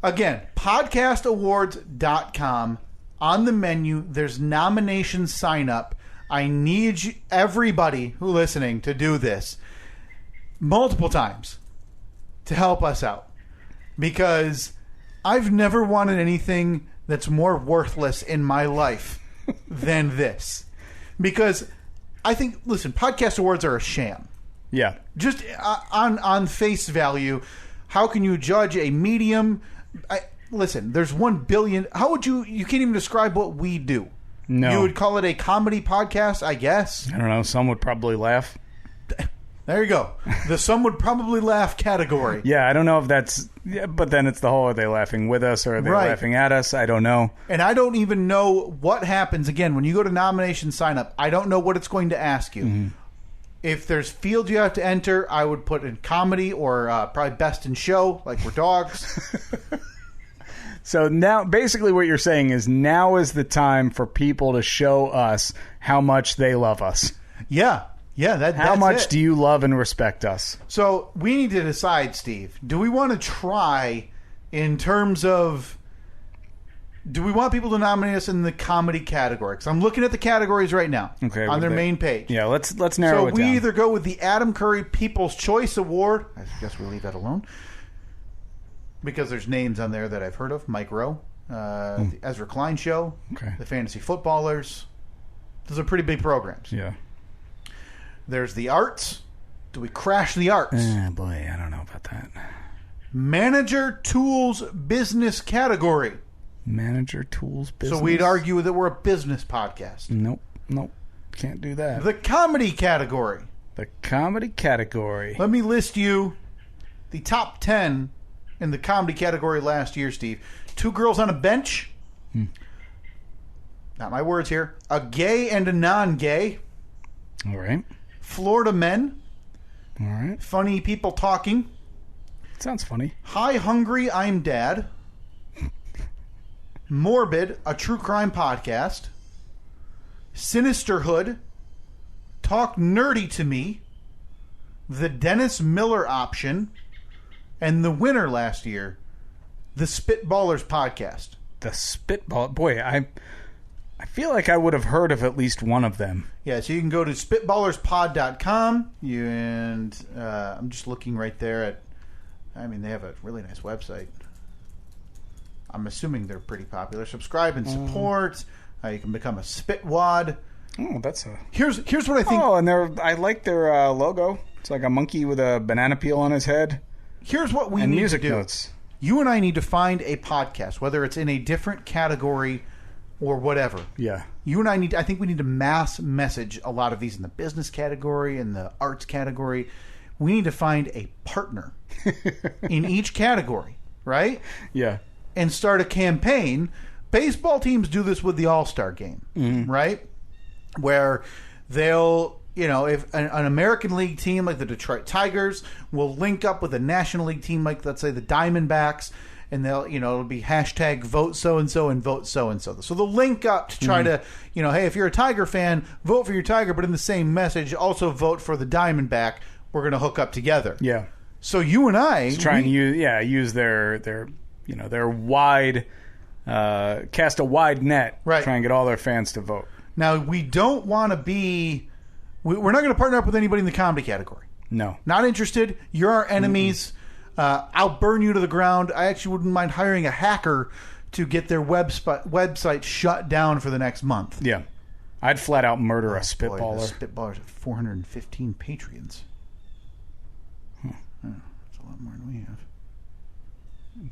Again, podcastawards.com. On the menu, there's nomination sign up. I need everybody who's listening to do this multiple times to help us out. Because I've never wanted anything that's more worthless in my life than this. Because I think, listen, podcast awards are a sham. Yeah. Just on face value, how can you judge a medium? Listen, there's 1 billion. How would you can't even describe what we do. No. You would call it a comedy podcast, I guess. I don't know. Some would probably laugh. There you go. The some would probably laugh category. Yeah, I don't know if that's... Yeah, but then it's the whole, are they laughing with us or are they laughing at us? I don't know. And I don't even know what happens. Again, when you go to nomination sign up, I don't know what it's going to ask you. Mm-hmm. If there's fields you have to enter, I would put in comedy or probably best in show, like we're dogs. So now, basically what you're saying is now is the time for people to show us how much they love us. Yeah. Yeah, that's how much do you love and respect us? So we need to decide, Steve. Do we want to try in terms of... Do we want people to nominate us in the comedy category? Because I'm looking at the categories right now on their main page. Yeah, let's narrow it down. So we either go with the Adam Curry People's Choice Award. I guess we'll leave that alone. Because there's names on there that I've heard of. Mike Rowe, the Ezra Klein Show, the Fantasy Footballers. Those are pretty big programs. Yeah. There's the arts. Do we crash the arts? Boy, I don't know about that. Manager Tools Business category. Manager Tools Business? So we'd argue that we're a business podcast. Nope. Can't do that. The comedy category. The comedy category. Let me list you the top 10 in the comedy category last year, Steve. 2 Girls on a Bench. Not my words here. A Gay and a Non-Gay. All right. Florida Men. All right. Funny People Talking. Sounds funny. Hi, Hungry, I'm Dad. Morbid, a true crime podcast. Sinisterhood. Talk Nerdy to Me. The Dennis Miller Option. And the winner last year, the Spitballers Podcast. The Spitball. Boy, I feel like I would have heard of at least one of them. Yeah, so you can go to spitballerspod.com. And I'm just looking right there at... I mean, they have a really nice website. I'm assuming they're pretty popular. Subscribe and support. You can become a Spitwad. Oh, that's a... Here's what I think... Oh, and I like their logo. It's like a monkey with a banana peel on his head. Here's what we and need music to do. Notes. You and I need to find a podcast, whether it's in a different category or whatever. Yeah. You and I think we need to mass message a lot of these in the business category, in the arts category. We need to find a partner in each category, right? Yeah. And start a campaign. Baseball teams do this with the All-Star game, right? Where they'll, if an American League team like the Detroit Tigers will link up with a National League team like, let's say, the Diamondbacks, and they'll, it'll be hashtag vote so-and-so and vote so-and-so. So they'll link up to try to, hey, if you're a Tiger fan, vote for your Tiger, but in the same message, also vote for the Diamondback. We're going to hook up together. Yeah. So you and I... Try and use their wide... cast a wide net. Right. Try and get all their fans to vote. Now, we don't want to be... We're not going to partner up with anybody in the comedy category. No. Not interested. You're our enemies. I'll burn you to the ground. I actually wouldn't mind hiring a hacker to get their website shut down for the next month. Yeah. I'd flat out murder a Spitballer. Boy, the Spitballers have 415 Patreons. That's a lot more than we have.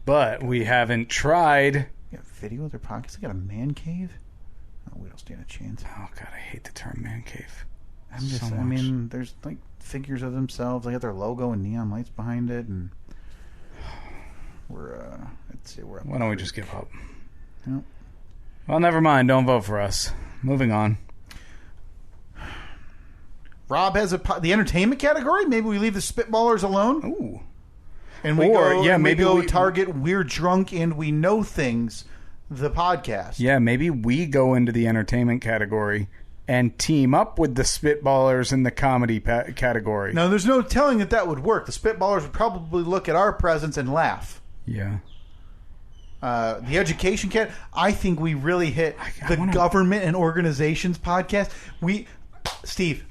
But we haven't tried. You got video of their pockets. They got a man cave. Oh, we don't stand a chance. Oh God, I hate the term man cave. I mean, there's like figures of themselves. They got their logo and neon lights behind it, and let's see, we're up. Why don't we just give up? Yep. Well, never mind. Don't vote for us. Moving on. Rob has the entertainment category. Maybe we leave the Spitballers alone. Ooh. And we target We're Drunk and We Know Things, the podcast. Yeah, maybe we go into the entertainment category and team up with the Spitballers in the comedy category. Now, there's no telling that would work. The Spitballers would probably look at our presence and laugh. Yeah. The education I think we really hit government and organizations podcast. Steve,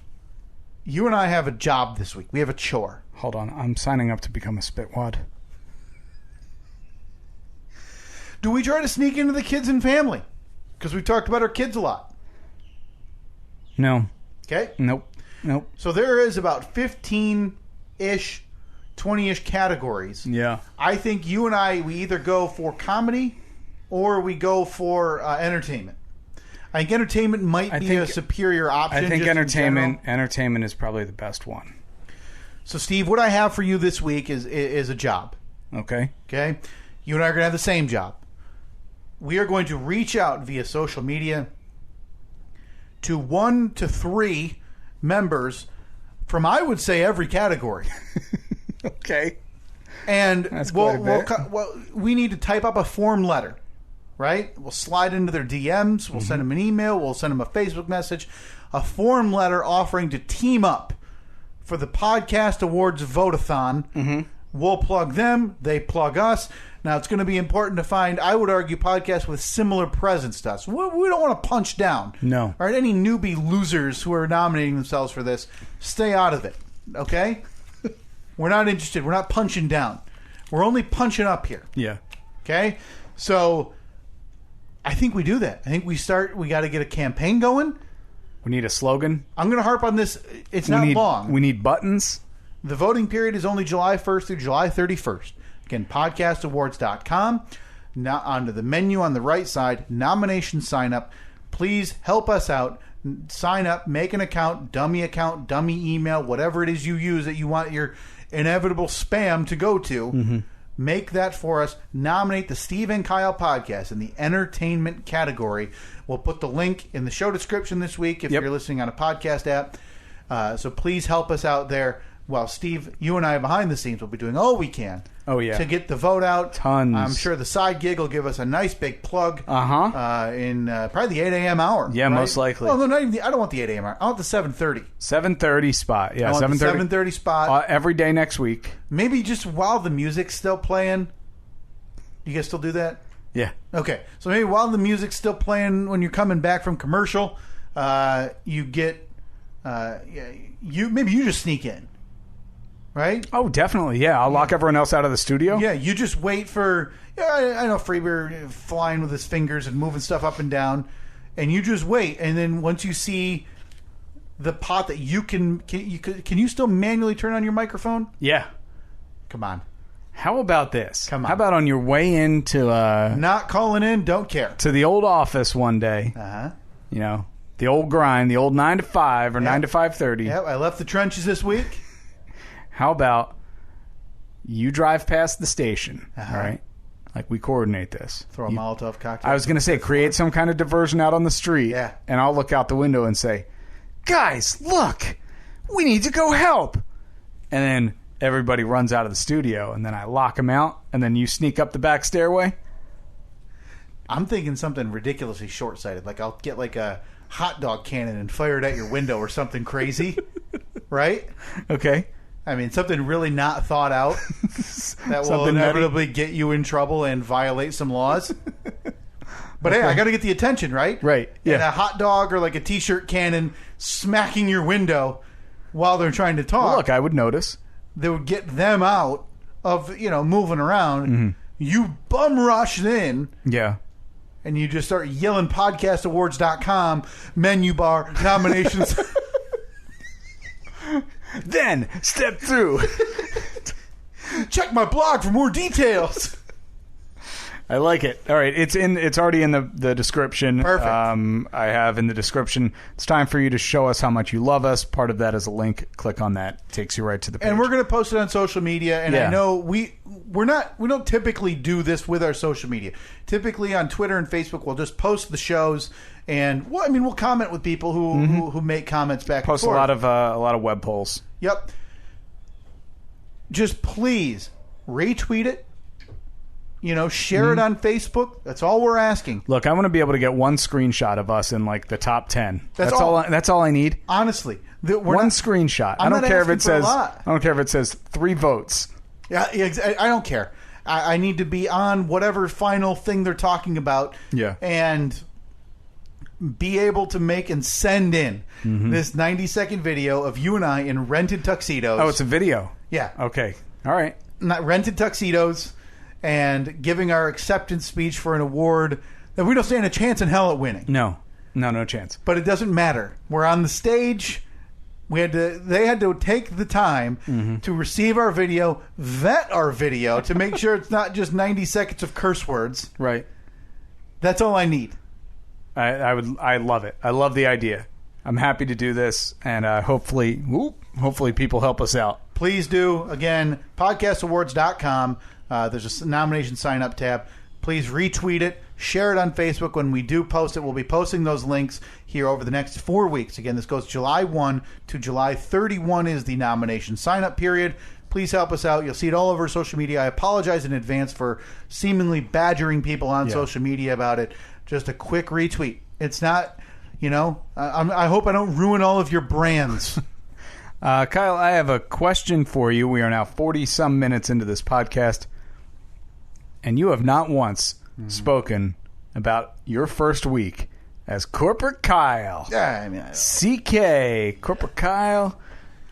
you and I have a job this week. We have a chore. Hold on. I'm signing up to become a Spitwad. Do we try to sneak into the kids and family? Because we talked about our kids a lot. No. Okay? Nope. So there is about 15-ish, 20-ish categories. Yeah. I think you and I, we either go for comedy or we go for entertainment. I think entertainment might be a superior option. I think entertainment is probably the best one. So, Steve, what I have for you this week is a job. Okay. Okay? You and I are going to have the same job. We are going to reach out via social media to 1 to 3 members from, I would say, every category. Okay. And that's quite we need to type up a form letter, right? We'll slide into their DMs. We'll send them an email. We'll send them a Facebook message. A form letter offering to team up for the Podcast Awards Vote-a-thon. Mm-hmm. We'll plug them. They plug us. Now, it's going to be important to find, I would argue, podcasts with similar presence to us. We don't want to punch down. No. All right, any newbie losers who are nominating themselves for this, stay out of it, okay? We're not interested. We're not punching down. We're only punching up here. Yeah. Okay? So, I think we do that. I think we got to get a campaign going. We need a slogan. I'm going to harp on this. It's not long. We need buttons. The voting period is only July 1st through July 31st. Again, podcastawards.com. Now, onto the menu on the right side, nomination sign up. Please help us out. Sign up, make an account, dummy email, whatever it is you use that you want your inevitable spam to go to. Mm-hmm. Make that for us. Nominate the Steve and Kyle podcast in the entertainment category. We'll put the link in the show description this week if you're listening on a podcast app. So please help us out there. While Steve, you and I behind the scenes will be doing all we can. Oh, yeah. To get the vote out. Tons. I'm sure the side gig will give us a nice big plug. In probably the 8 a.m. hour. Yeah, right? most likely. Oh, no, not even I don't want the 8 a.m. hour. I want the 7:30. 7:30 spot. Yeah, I want 7:30. the 7:30 spot. Every day next week. Maybe just while the music's still playing. You guys still do that? Yeah. Okay. So maybe while the music's still playing when you're coming back from commercial, you get... maybe you just sneak in. Right? Oh, definitely. Yeah, I'll lock everyone else out of the studio. Yeah, you just wait for... I know Freeber flying with his fingers and moving stuff up and down, and you just wait. And then once you see the pot that you can you still manually turn on your microphone? Yeah. Come on. How about this? Come on. How about on your way into... Not calling in, don't care. To the old office one day. Uh-huh. You know, the old grind, the old 9 to 5 or 9 to 5:30. Yep, I left the trenches this week. How about you drive past the station, all right? Like, we coordinate this. Throw a Molotov cocktail. I was going to say, create some kind of diversion out on the street. Yeah. And I'll look out the window and say, guys, look, we need to go help. And then everybody runs out of the studio, and then I lock them out, and then you sneak up the back stairway. I'm thinking something ridiculously short-sighted. Like, I'll get like a hot dog cannon and fire it at your window or something crazy. Right? Okay. I mean, something really not thought out that will Something inevitably get you in trouble and violate some laws. But hey, I got to get the attention, right? Right, yeah. And a hot dog or like a T-shirt cannon smacking your window while they're trying to talk. Well, look, I would notice. That would get them out of, moving around. Mm-hmm. You bum rush in. Yeah. And you just start yelling podcastawards.com, menu bar, nominations. Then step through. Check my blog for more details. I like it. All right, it's already in the description. Perfect. I have in the description. It's time for you to show us how much you love us. Part of that is a link. Click on that. Takes you right to the page. And we're going to post it on social media. And Yeah. I know we don't typically do this with our social media. Typically on Twitter and Facebook, we'll just post the shows, and we'll comment with people who make comments back Post and forth. a lot of web polls. Yep. Just please retweet it. Share it on Facebook. That's all we're asking. Look, I want to be able to get one screenshot of us in like the top 10. That's all. That's all I need. Honestly, One screenshot. I don't care if it says. I don't care if it says 3 votes. Yeah, I don't care. I need to be on whatever final thing they're talking about. Yeah. And be able to make and send in this 90-second video of you and I in rented tuxedos. Oh, it's a video. Yeah. Okay. All right. Not rented tuxedos, and giving our acceptance speech for an award that we don't stand a chance in hell at winning. No chance. But it doesn't matter. We're on the stage. They had to take the time to receive our video, vet our video to make sure it's not just 90 seconds of curse words. Right. That's all I need. I love it. I love the idea. I'm happy to do this, and hopefully people help us out. Please do. Again, podcastawards.com. There's a nomination sign-up tab. Please retweet it. Share it on Facebook. When we do post it, we'll be posting those links here over the next 4 weeks. Again, this goes July 1 to July 31 is the nomination sign-up period. Please help us out. You'll see it all over social media. I apologize in advance for seemingly badgering people on social media about it. Just a quick retweet. It's not, I hope I don't ruin all of your brands. Kyle, I have a question for you. We are now 40-some minutes into this podcast, and you have not once spoken about your first week as Corporate Kyle. Yeah, I mean, CK, Corporate Kyle,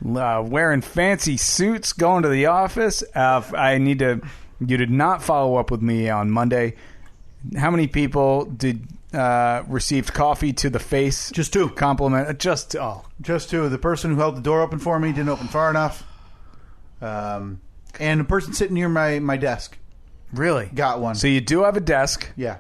wearing fancy suits, going to the office. You did not follow up with me on Monday. How many people did received coffee to the face? Just 2. Compliment. Just 2. The person who held the door open for me didn't open far enough. And the person sitting near my desk. Really? Got one. So you do have a desk. Yeah.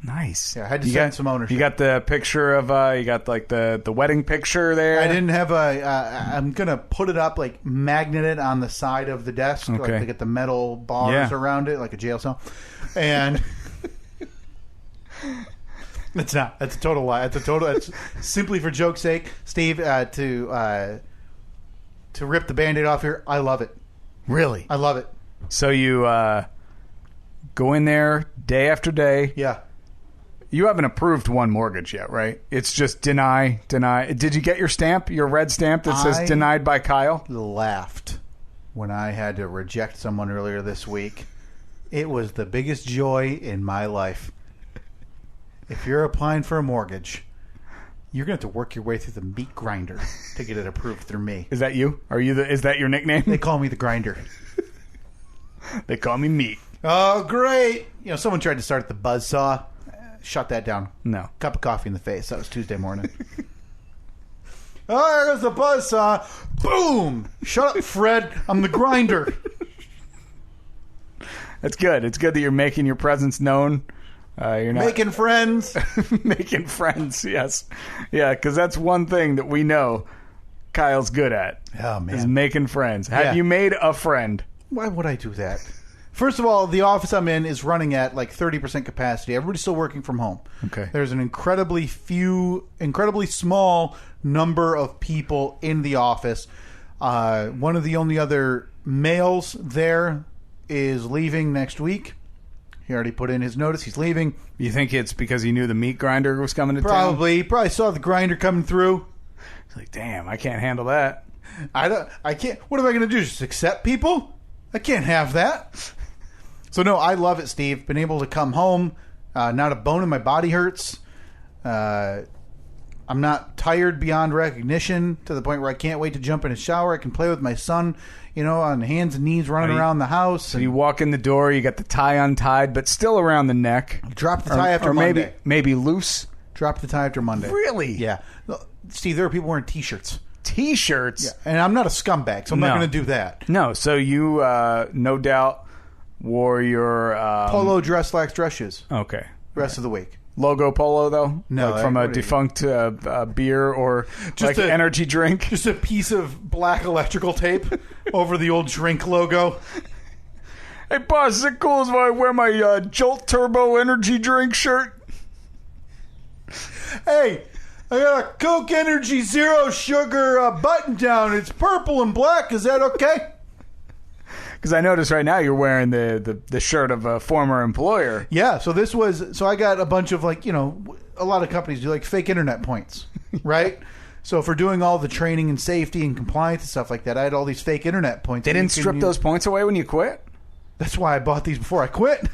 Nice. Yeah, I had to send some ownership. You got the picture of, you got like the wedding picture there? I didn't have I'm going to put it up, like magnet it on the side of the desk. Okay. Like they get the metal bars around it, like a jail cell. And it's not. That's a total lie. It's simply for joke's sake. Steve, to to rip the Band-Aid off here, I love it. Really? I love it. So you go in there day after day. Yeah. You haven't approved one mortgage yet, right? It's just deny. Did you get your stamp, your red stamp that says denied by Kyle? Laughed when I had to reject someone earlier this week. It was the biggest joy in my life. If you're applying for a mortgage, you're going to have to work your way through the meat grinder to get it approved through me. Is that you? Is that your nickname? They call me the grinder. They call me Meat. Oh, great. Someone tried to start the buzzsaw. Shut that down. No. Cup of coffee in the face. That was Tuesday morning. Oh, there's the buzzsaw. Boom. Shut up, Fred. I'm the grinder. That's good. It's good that you're making your presence known. You're not making friends. Making friends, yes. Yeah, because that's one thing that we know Kyle's good at. Oh, man. Is making friends. Have you made a friend? Why would I do that? First of all, the office I'm in is running at like 30% capacity. Everybody's still working from home. Okay. There's an incredibly small number of people in the office. One of the only other males there is leaving next week. He already put in his notice. He's leaving. You think it's because he knew the meat grinder was coming to town? Probably. He probably saw the grinder coming through. He's like, damn, I can't handle that. I can't. What am I going to do? Just accept people? I can't have that. So, no, I love it, Steve. Been able to come home. Not a bone in my body hurts. I'm not tired beyond recognition to the point where I can't wait to jump in a shower. I can play with my son, on hands and knees running around the house. So you walk in the door, you got the tie untied, but still around the neck. Drop the tie after Monday. Maybe loose. Drop the tie after Monday. Really? Yeah. Steve, there are people wearing T-shirts. T-shirts? Yeah. And I'm not a scumbag, so I'm not going to do that. No. So you, no doubt, wore your... polo dress slacks dress shoes. Okay. Rest of the week. Logo polo, though? No. Like from a defunct beer or just like energy drink? Just a piece of black electrical tape over the old drink logo. Hey, boss, is it cool if I wear my Jolt Turbo energy drink shirt? Hey, I got a Coke Energy Zero Sugar button down. It's purple and black. Is that okay? Because I notice right now you're wearing the shirt of a former employer. Yeah, so I got a bunch of a lot of companies do like fake internet points, right? So for doing all the training and safety and compliance and stuff like that, I had all these fake internet points. They didn't strip those points away when you quit? That's why I bought these before I quit.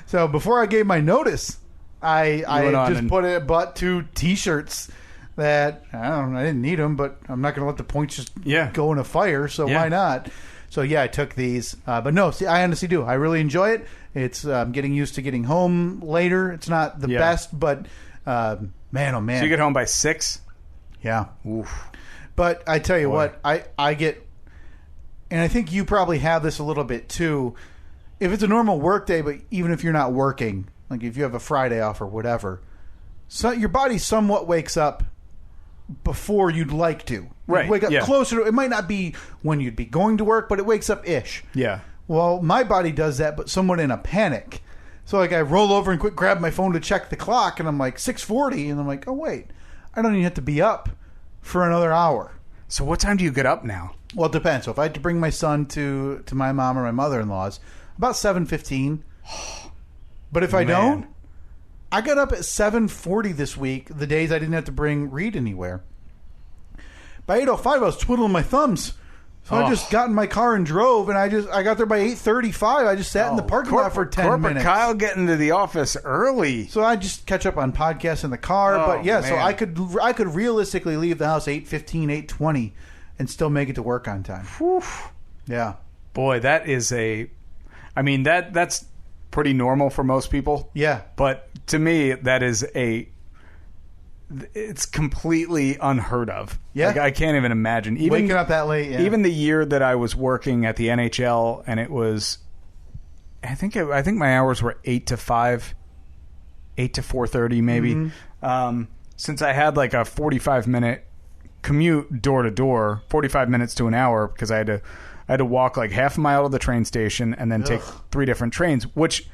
So before I gave my notice, I just bought 2 T-shirts that I didn't need them, but I'm not going to let the points just go in a fire. So why not? So I took these, but no, see, I honestly do. I really enjoy it. It's getting used to getting home later. It's not the best, but man, oh man. So you get home by 6? Yeah. Oof. But I tell you what, I get, and I think you probably have this a little bit too. If it's a normal work day, but even if you're not working, like if you have a Friday off or whatever, so your body somewhat wakes up before you'd like to. Right. Wake up closer to it. Might not be when you'd be going to work, but it wakes up ish. Yeah. Well, my body does that, but somewhat in a panic. So I roll over and quick grab my phone to check the clock, and I'm like 6:40, and I'm like, oh wait, I don't even have to be up for another hour. So what time do you get up now? Well, it depends. So if I had to bring my son to my mom or my mother-in-law's, about 7:15. But if I don't, I got up at 7:40 this week, the days I didn't have to bring Reed anywhere. By 8:05, I was twiddling my thumbs. So I just got in my car and drove, and I got there by 8:35. I just sat in the parking lot for 10 minutes. Kyle getting to the office early. So I just catch up on podcasts in the car. But yeah, so I could realistically leave the house 8:15, 8:20, and still make it to work on time. Whew. Yeah. Boy, that is that's pretty normal for most people. Yeah. But to me, that is it's completely unheard of. Yeah. Like, I can't even imagine. Even waking up that late, yeah. Even the year that I was working at the NHL, and it was, I think my hours were 8 to 5, 8 to 4:30 maybe. Mm-hmm. Since I had like a 45-minute commute door to door, 45 minutes to an hour, because I had to walk like half a mile to the train station and then take 3 different trains, which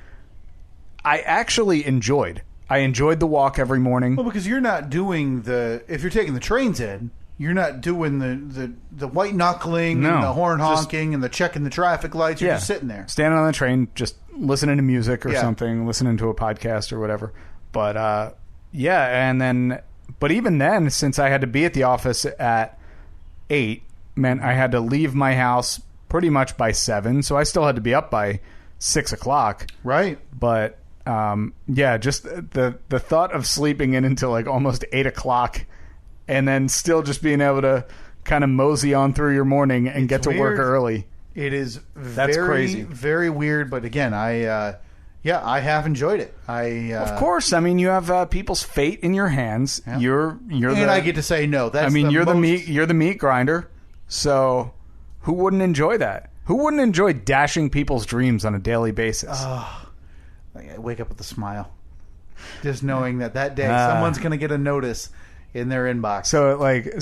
I actually enjoyed. I enjoyed the walk every morning. Well, because you're not doing if you're taking the trains in, You're not doing the white knuckling and the horn honking and the checking the traffic lights. You're just sitting there. Standing on the train, just listening to music or something, listening to a podcast or whatever. But, and then... But even then, since I had to be at the office at 8, meant I had to leave my house pretty much by 7, so I still had to be up by 6 o'clock. Right. But, just the thought of sleeping in until like almost 8 o'clock and then still just being able to kind of mosey on through your morning and get to work early. It is That's crazy. Very weird, but again, I have enjoyed it. Of course. I mean, you have people's fate in your hands. Yeah. You're and I get to say no. That's you're the meat grinder. So who wouldn't enjoy that? Who wouldn't enjoy dashing people's dreams on a daily basis? I wake up with a smile, just knowing that day someone's going to get a notice in their inbox.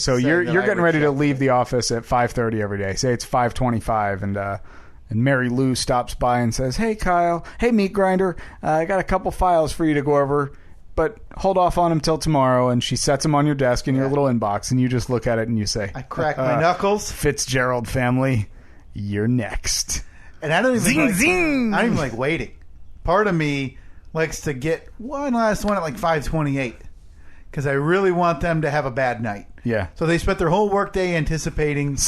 So you're getting ready to leave the office at 5:30 every day. Say it's 5:25, and Mary Lou stops by and says, "Hey, Kyle. Hey, meat grinder. I got a couple files for you to go over, but hold off on them till tomorrow." And she sets them on your desk in your little inbox, and you just look at it and you say, "I crack my knuckles." Fitzgerald family, you're next. And I don't even zing. I don't even like waiting. Part of me likes to get one last one at like 5:28 because I really want them to have a bad night. Yeah. So they spent their whole workday anticipating.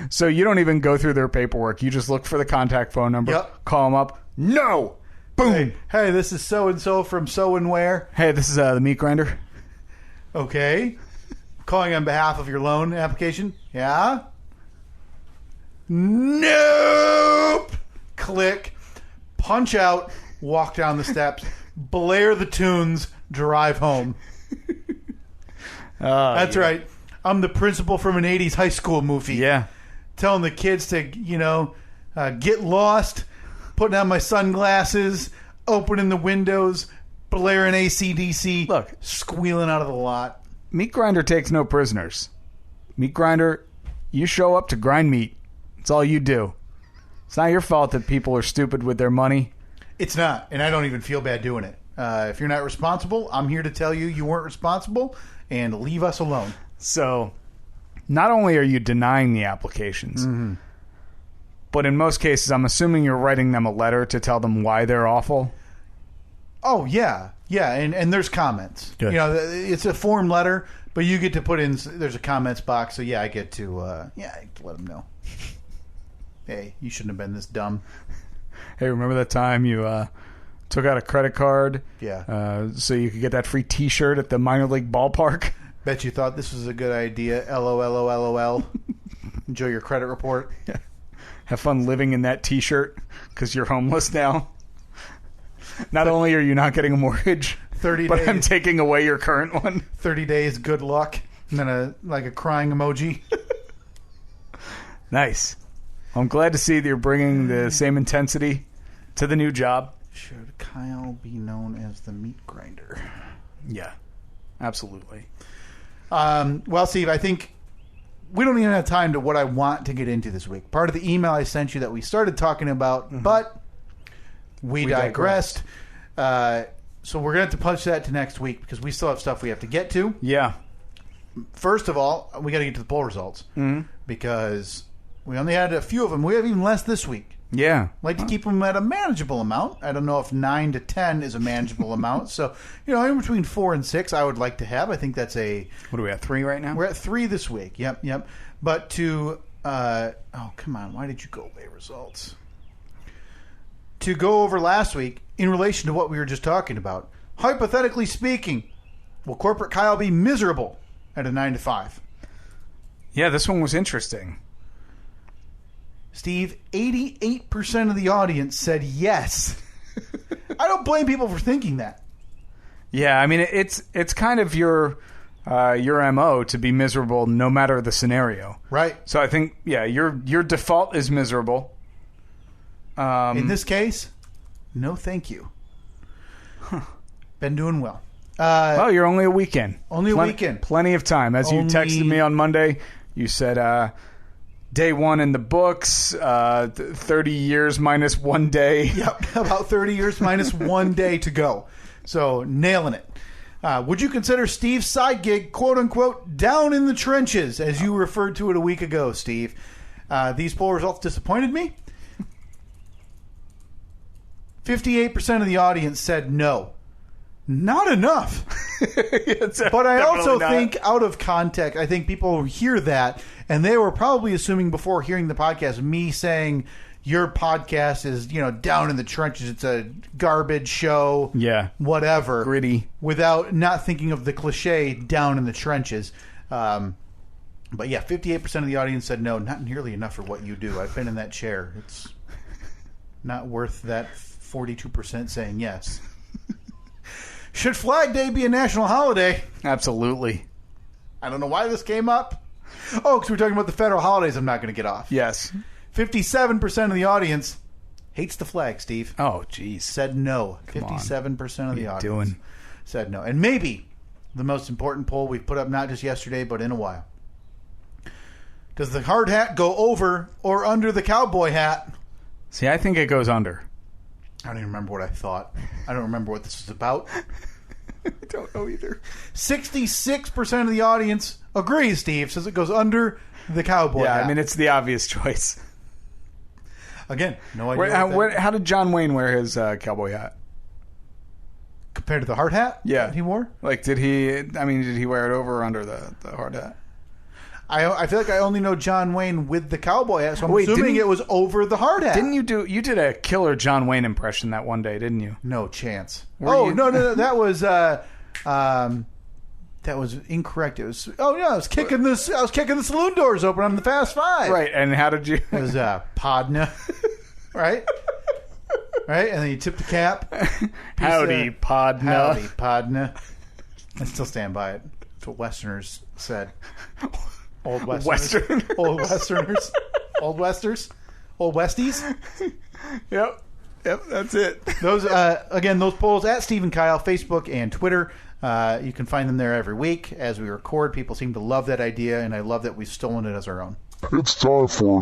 So you don't even go through their paperwork. You just look for the contact phone number, call them up. No! Boom! Hey, this is so-and-so from so-and-where. Hey, this is the meat grinder. Okay. Calling on behalf of your loan application. Yeah? Nope! Click. Punch out. Walk down the steps. Blare the tunes. Drive home. That's right. I'm the principal from an 80s high school movie. Yeah. Telling the kids to, get lost, putting on my sunglasses, opening the windows, blaring AC/DC, look, squealing out of the lot. Meat grinder takes no prisoners. Meat grinder, you show up to grind meat. It's all you do. It's not your fault that people are stupid with their money. It's not, and I don't even feel bad doing it. If you're not responsible, I'm here to tell you weren't responsible, and leave us alone. So, not only are you denying the applications, but in most cases, I'm assuming you're writing them a letter to tell them why they're awful. Oh, yeah. Yeah, and there's comments. Good. It's a form letter, but you get to put in, there's a comments box, so I get to, I let them know. Hey, you shouldn't have been this dumb. Hey, remember that time you took out a credit card so you could get that free T-shirt at the minor league ballpark? Bet you thought this was a good idea. LOL. Enjoy your credit report. Yeah. Have fun living in that T-shirt because you're homeless now. Not only are you not getting a mortgage, 30 but days. I'm taking away your current one. 30 days, good luck. And then a crying emoji. Nice. I'm glad to see that you're bringing the same intensity to the new job. Should Kyle be known as the meat grinder? Yeah, absolutely. Well, Steve, I think we don't even have time to what I want to get into this week. Part of the email I sent you that we started talking about, but we digressed. So we're going to have to push that to next week because we still have stuff we have to get to. Yeah. First of all, we got to get to the poll results because we only had a few of them. We have even less this week. Yeah. Like to keep them at a manageable amount. I don't know if 9 to 10 is a manageable amount. So, in between 4 and 6, I would like to have. I think that's a... What are we at, 3 right now? We're at 3 this week. Yep. But to... oh, come on. Why did you go away, results? To go over last week, in relation to what we were just talking about, hypothetically speaking, will corporate Kyle be miserable at a 9 to 5? Yeah, this one was interesting. Steve, 88% of the audience said yes. I don't blame people for thinking that. Yeah, I mean, it's kind of your MO to be miserable no matter the scenario. Right. So I think, your default is miserable. In this case, no thank you. Been doing well. Well, you're only a weekend. Only a weekend. Plenty of time. As you texted me on Monday, you said... Day 1 in the books, 30 years minus 1 day. Yep, about 30 years minus 1 day to go. So, nailing it. Would you consider Steve's side gig, quote-unquote, down in the trenches, as you referred to it a week ago, Steve? These poll results disappointed me. 58% of the audience said no. Not enough. But I also think, out of context, I think people hear that, and they were probably assuming before hearing the podcast, me saying your podcast is, down in the trenches. It's a garbage show. Yeah. Whatever. Gritty. Without not thinking of the cliche down in the trenches. But yeah, 58% of the audience said no, not nearly enough for what you do. I've been in that chair. It's not worth that 42% saying yes. Should Flag Day be a national holiday? Absolutely. I don't know why this came up. Oh, because we're talking about the federal holidays I'm not going to get off. Yes. 57% of the audience hates the flag, Steve. Oh, jeez. Said no. 57% of the audience said no. And maybe the most important poll we've put up not just yesterday, but in a while. Does the hard hat go over or under the cowboy hat? See, I think it goes under. I don't even remember what I thought. I don't remember what this was about. I don't know either. 66% of the audience agrees, Steve, says it goes under the cowboy hat. Yeah, I mean, it's the obvious choice. Again, no idea. How did John Wayne wear his cowboy hat? Compared to the hard hat that he wore? Like, did he wear it over or under the hard hat? I feel like I only know John Wayne with the cowboy hat, so I'm assuming it was over the hard hat. Didn't you did a killer John Wayne impression that one day, didn't you? No chance. No, that was incorrect. It was I was kicking the saloon doors open on the Fast Five. Right, and how did you? It was Podna, right? Right, and then you tip the cap. Howdy, Podna. Howdy, Podna. I still stand by it. That's what Westerners said. Old Westerners. Old Westerners. Old Westers. Old Westies. Yep, that's it. Those those polls at Steve and Kyle, Facebook and Twitter. You can find them there every week as we record. People seem to love that idea, and I love that we've stolen it as our own. It's time for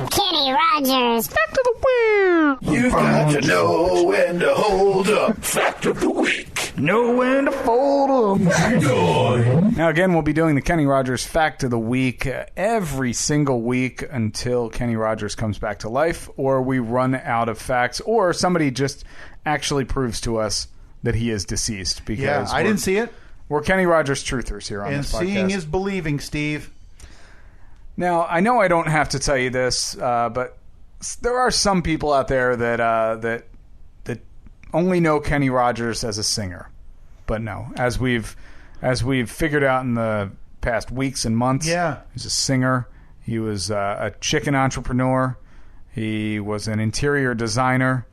Kenny Rogers. Fact of the Week. You've got to know when to hold up. Fact of the Week. Know when to fold them. Now, again, we'll be doing the Kenny Rogers Fact of the Week every single week until Kenny Rogers comes back to life, or we run out of facts, or somebody just actually proves to us that he is deceased. Because I didn't see it. We're Kenny Rogers truthers here on this podcast. And seeing is believing, Steve. Now, I know I don't have to tell you this, but there are some people out there that only know Kenny Rogers as a singer. But no, as we've figured out in the past weeks and months, he's a singer. He was a chicken entrepreneur. He was an interior designer.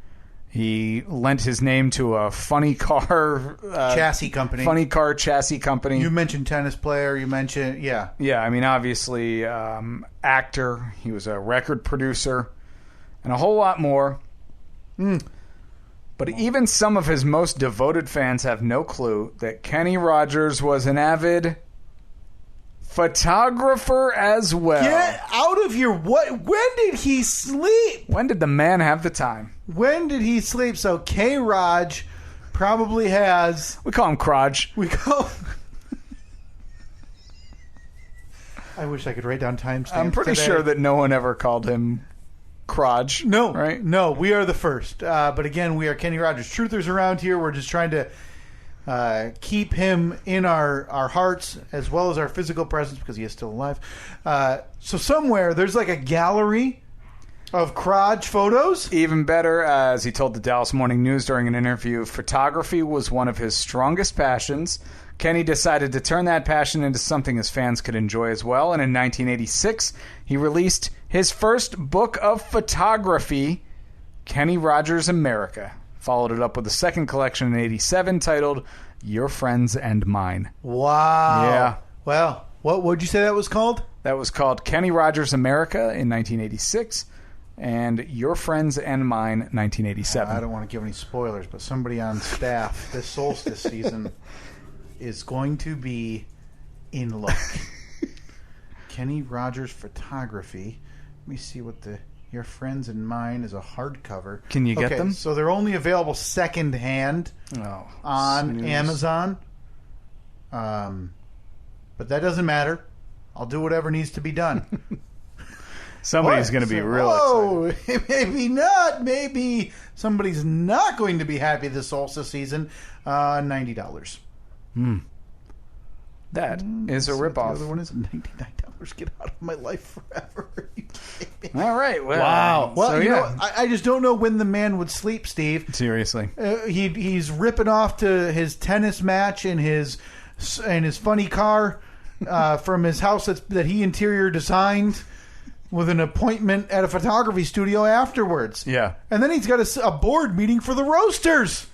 He lent his name to a funny car chassis company. Funny car chassis company. You mentioned tennis player. You mentioned Yeah, I mean, obviously, actor. He was a record producer, and a whole lot more. But even some of his most devoted fans have no clue that Kenny Rogers was an avid photographer as well. Get out of here. When did he sleep? When did the man have the time? When did he sleep? So K-Raj probably has... We call him Kraj. I wish I could write down timestamps. I'm pretty sure that no one ever called him Kraj. No. Right? No, we are the first. But again, we are Kenny Rogers truthers around here. We're just trying to keep him in our hearts as well as our physical presence because he is still alive. So somewhere there's like a gallery of Kraj photos. Even better, as he told the Dallas Morning News during an interview, photography was one of his strongest passions. Kenny decided to turn that passion into something his fans could enjoy as well, and in 1986 he released his first book of photography, Kenny Rogers America. Followed it up with a second collection in 87 titled Your Friends and Mine. Wow. Yeah. Well, what would you say that was called? That was called Kenny Rogers America in 1986 and Your Friends and Mine 1987. I don't want to give any spoilers, but somebody on staff this solstice season is going to be in luck. Kenny Rogers Photography. Let me see what the Your Friends and Mine is a hardcover. Can you get them? So they're only available secondhand on snooze. Amazon. But that doesn't matter. I'll do whatever needs to be done. Somebody's going to be real excited. Maybe not. Maybe somebody's not going to be happy this solstice season. $90. That is a ripoff. The other one is $99. Get out of my life forever. Are you kidding me? All right. Well, Wow. Well, so, you yeah. know, I just don't know when the man would sleep, Steve. Seriously. He's ripping off to his tennis match and his funny car from his house that he interior designed with an appointment at a photography studio afterwards. Yeah. And then he's got a board meeting for the Roasters.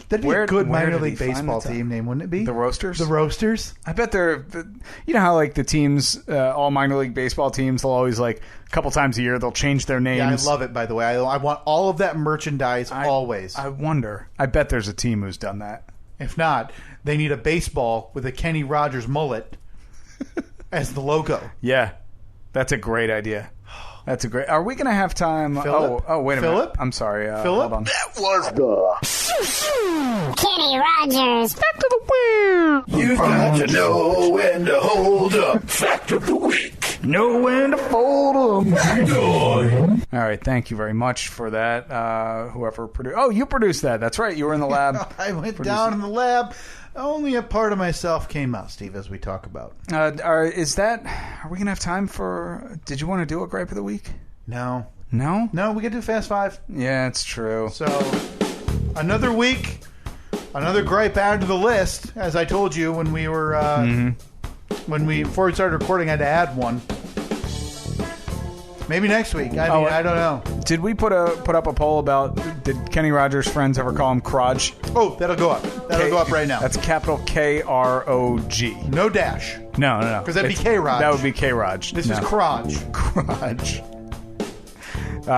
That'd be a good minor league baseball team name, wouldn't it be? The Roasters? The Roasters? I bet they're... You know how, like, the teams, all minor league baseball teams, they'll always, like, a couple times a year, they'll change their names. Yeah, I love it, by the way. I want all of that merchandise always. I wonder. I bet there's a team who's done that. If not, they need a baseball with a Kenny Rogers mullet as the logo. Yeah. That's a great idea. That's a great... Are we going to have time... Philip? Oh, wait a Philip? minute. I'm sorry. Philip? Hold on. That was the... Kenny Rogers. Back to the wheel. You got to know when to hold up. Fact of the week. Know when to fold 'em. Good. All right. Thank you very much for that. Whoever produced... Oh, you produced that. That's right. You were in the lab. I went down in the lab. Only a part of myself came out, Steve, as we talk about. Are we going to have time for... Did you want to do a gripe of the week? No. No? No, we could do Fast Five. Yeah, it's true. So, another week, another gripe added to the list. As I told you when we were... Before we started recording, I had to add one. Maybe next week. I don't know. Did we put up a poll about did Kenny Rogers' friends ever call him Krog? Oh, that'll go up. That'll go up right now. That's capital Krog. No dash. No. Because that'd be K-Rog. That would be K-Rog. This is Krog. Krog.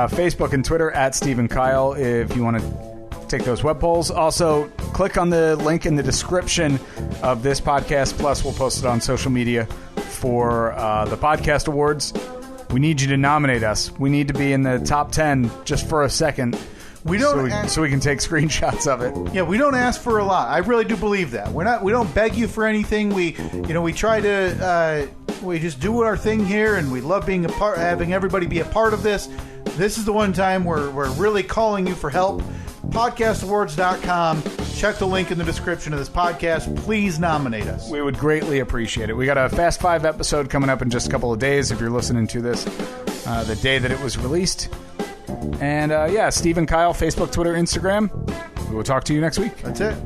Facebook and Twitter at Stephen Kyle if you want to take those web polls. Also, click on the link in the description of this podcast. Plus, we'll post it on social media for the podcast awards. We need you to nominate us. We need to be in the top 10 just for a second. We don't so we can take screenshots of it. Yeah, we don't ask for a lot. I really do believe that. We don't beg you for anything. We try to we just do our thing here, and we love being having everybody be a part of this. This is the one time we're really calling you for help. podcastawards.com. Check the link in the description of this podcast. Please nominate us. We would greatly appreciate it. We got a Fast 5 episode coming up in just a couple of days if you're listening to this the day that it was released. And Steve and Kyle, Facebook, Twitter, Instagram. We will talk to you next week. That's it.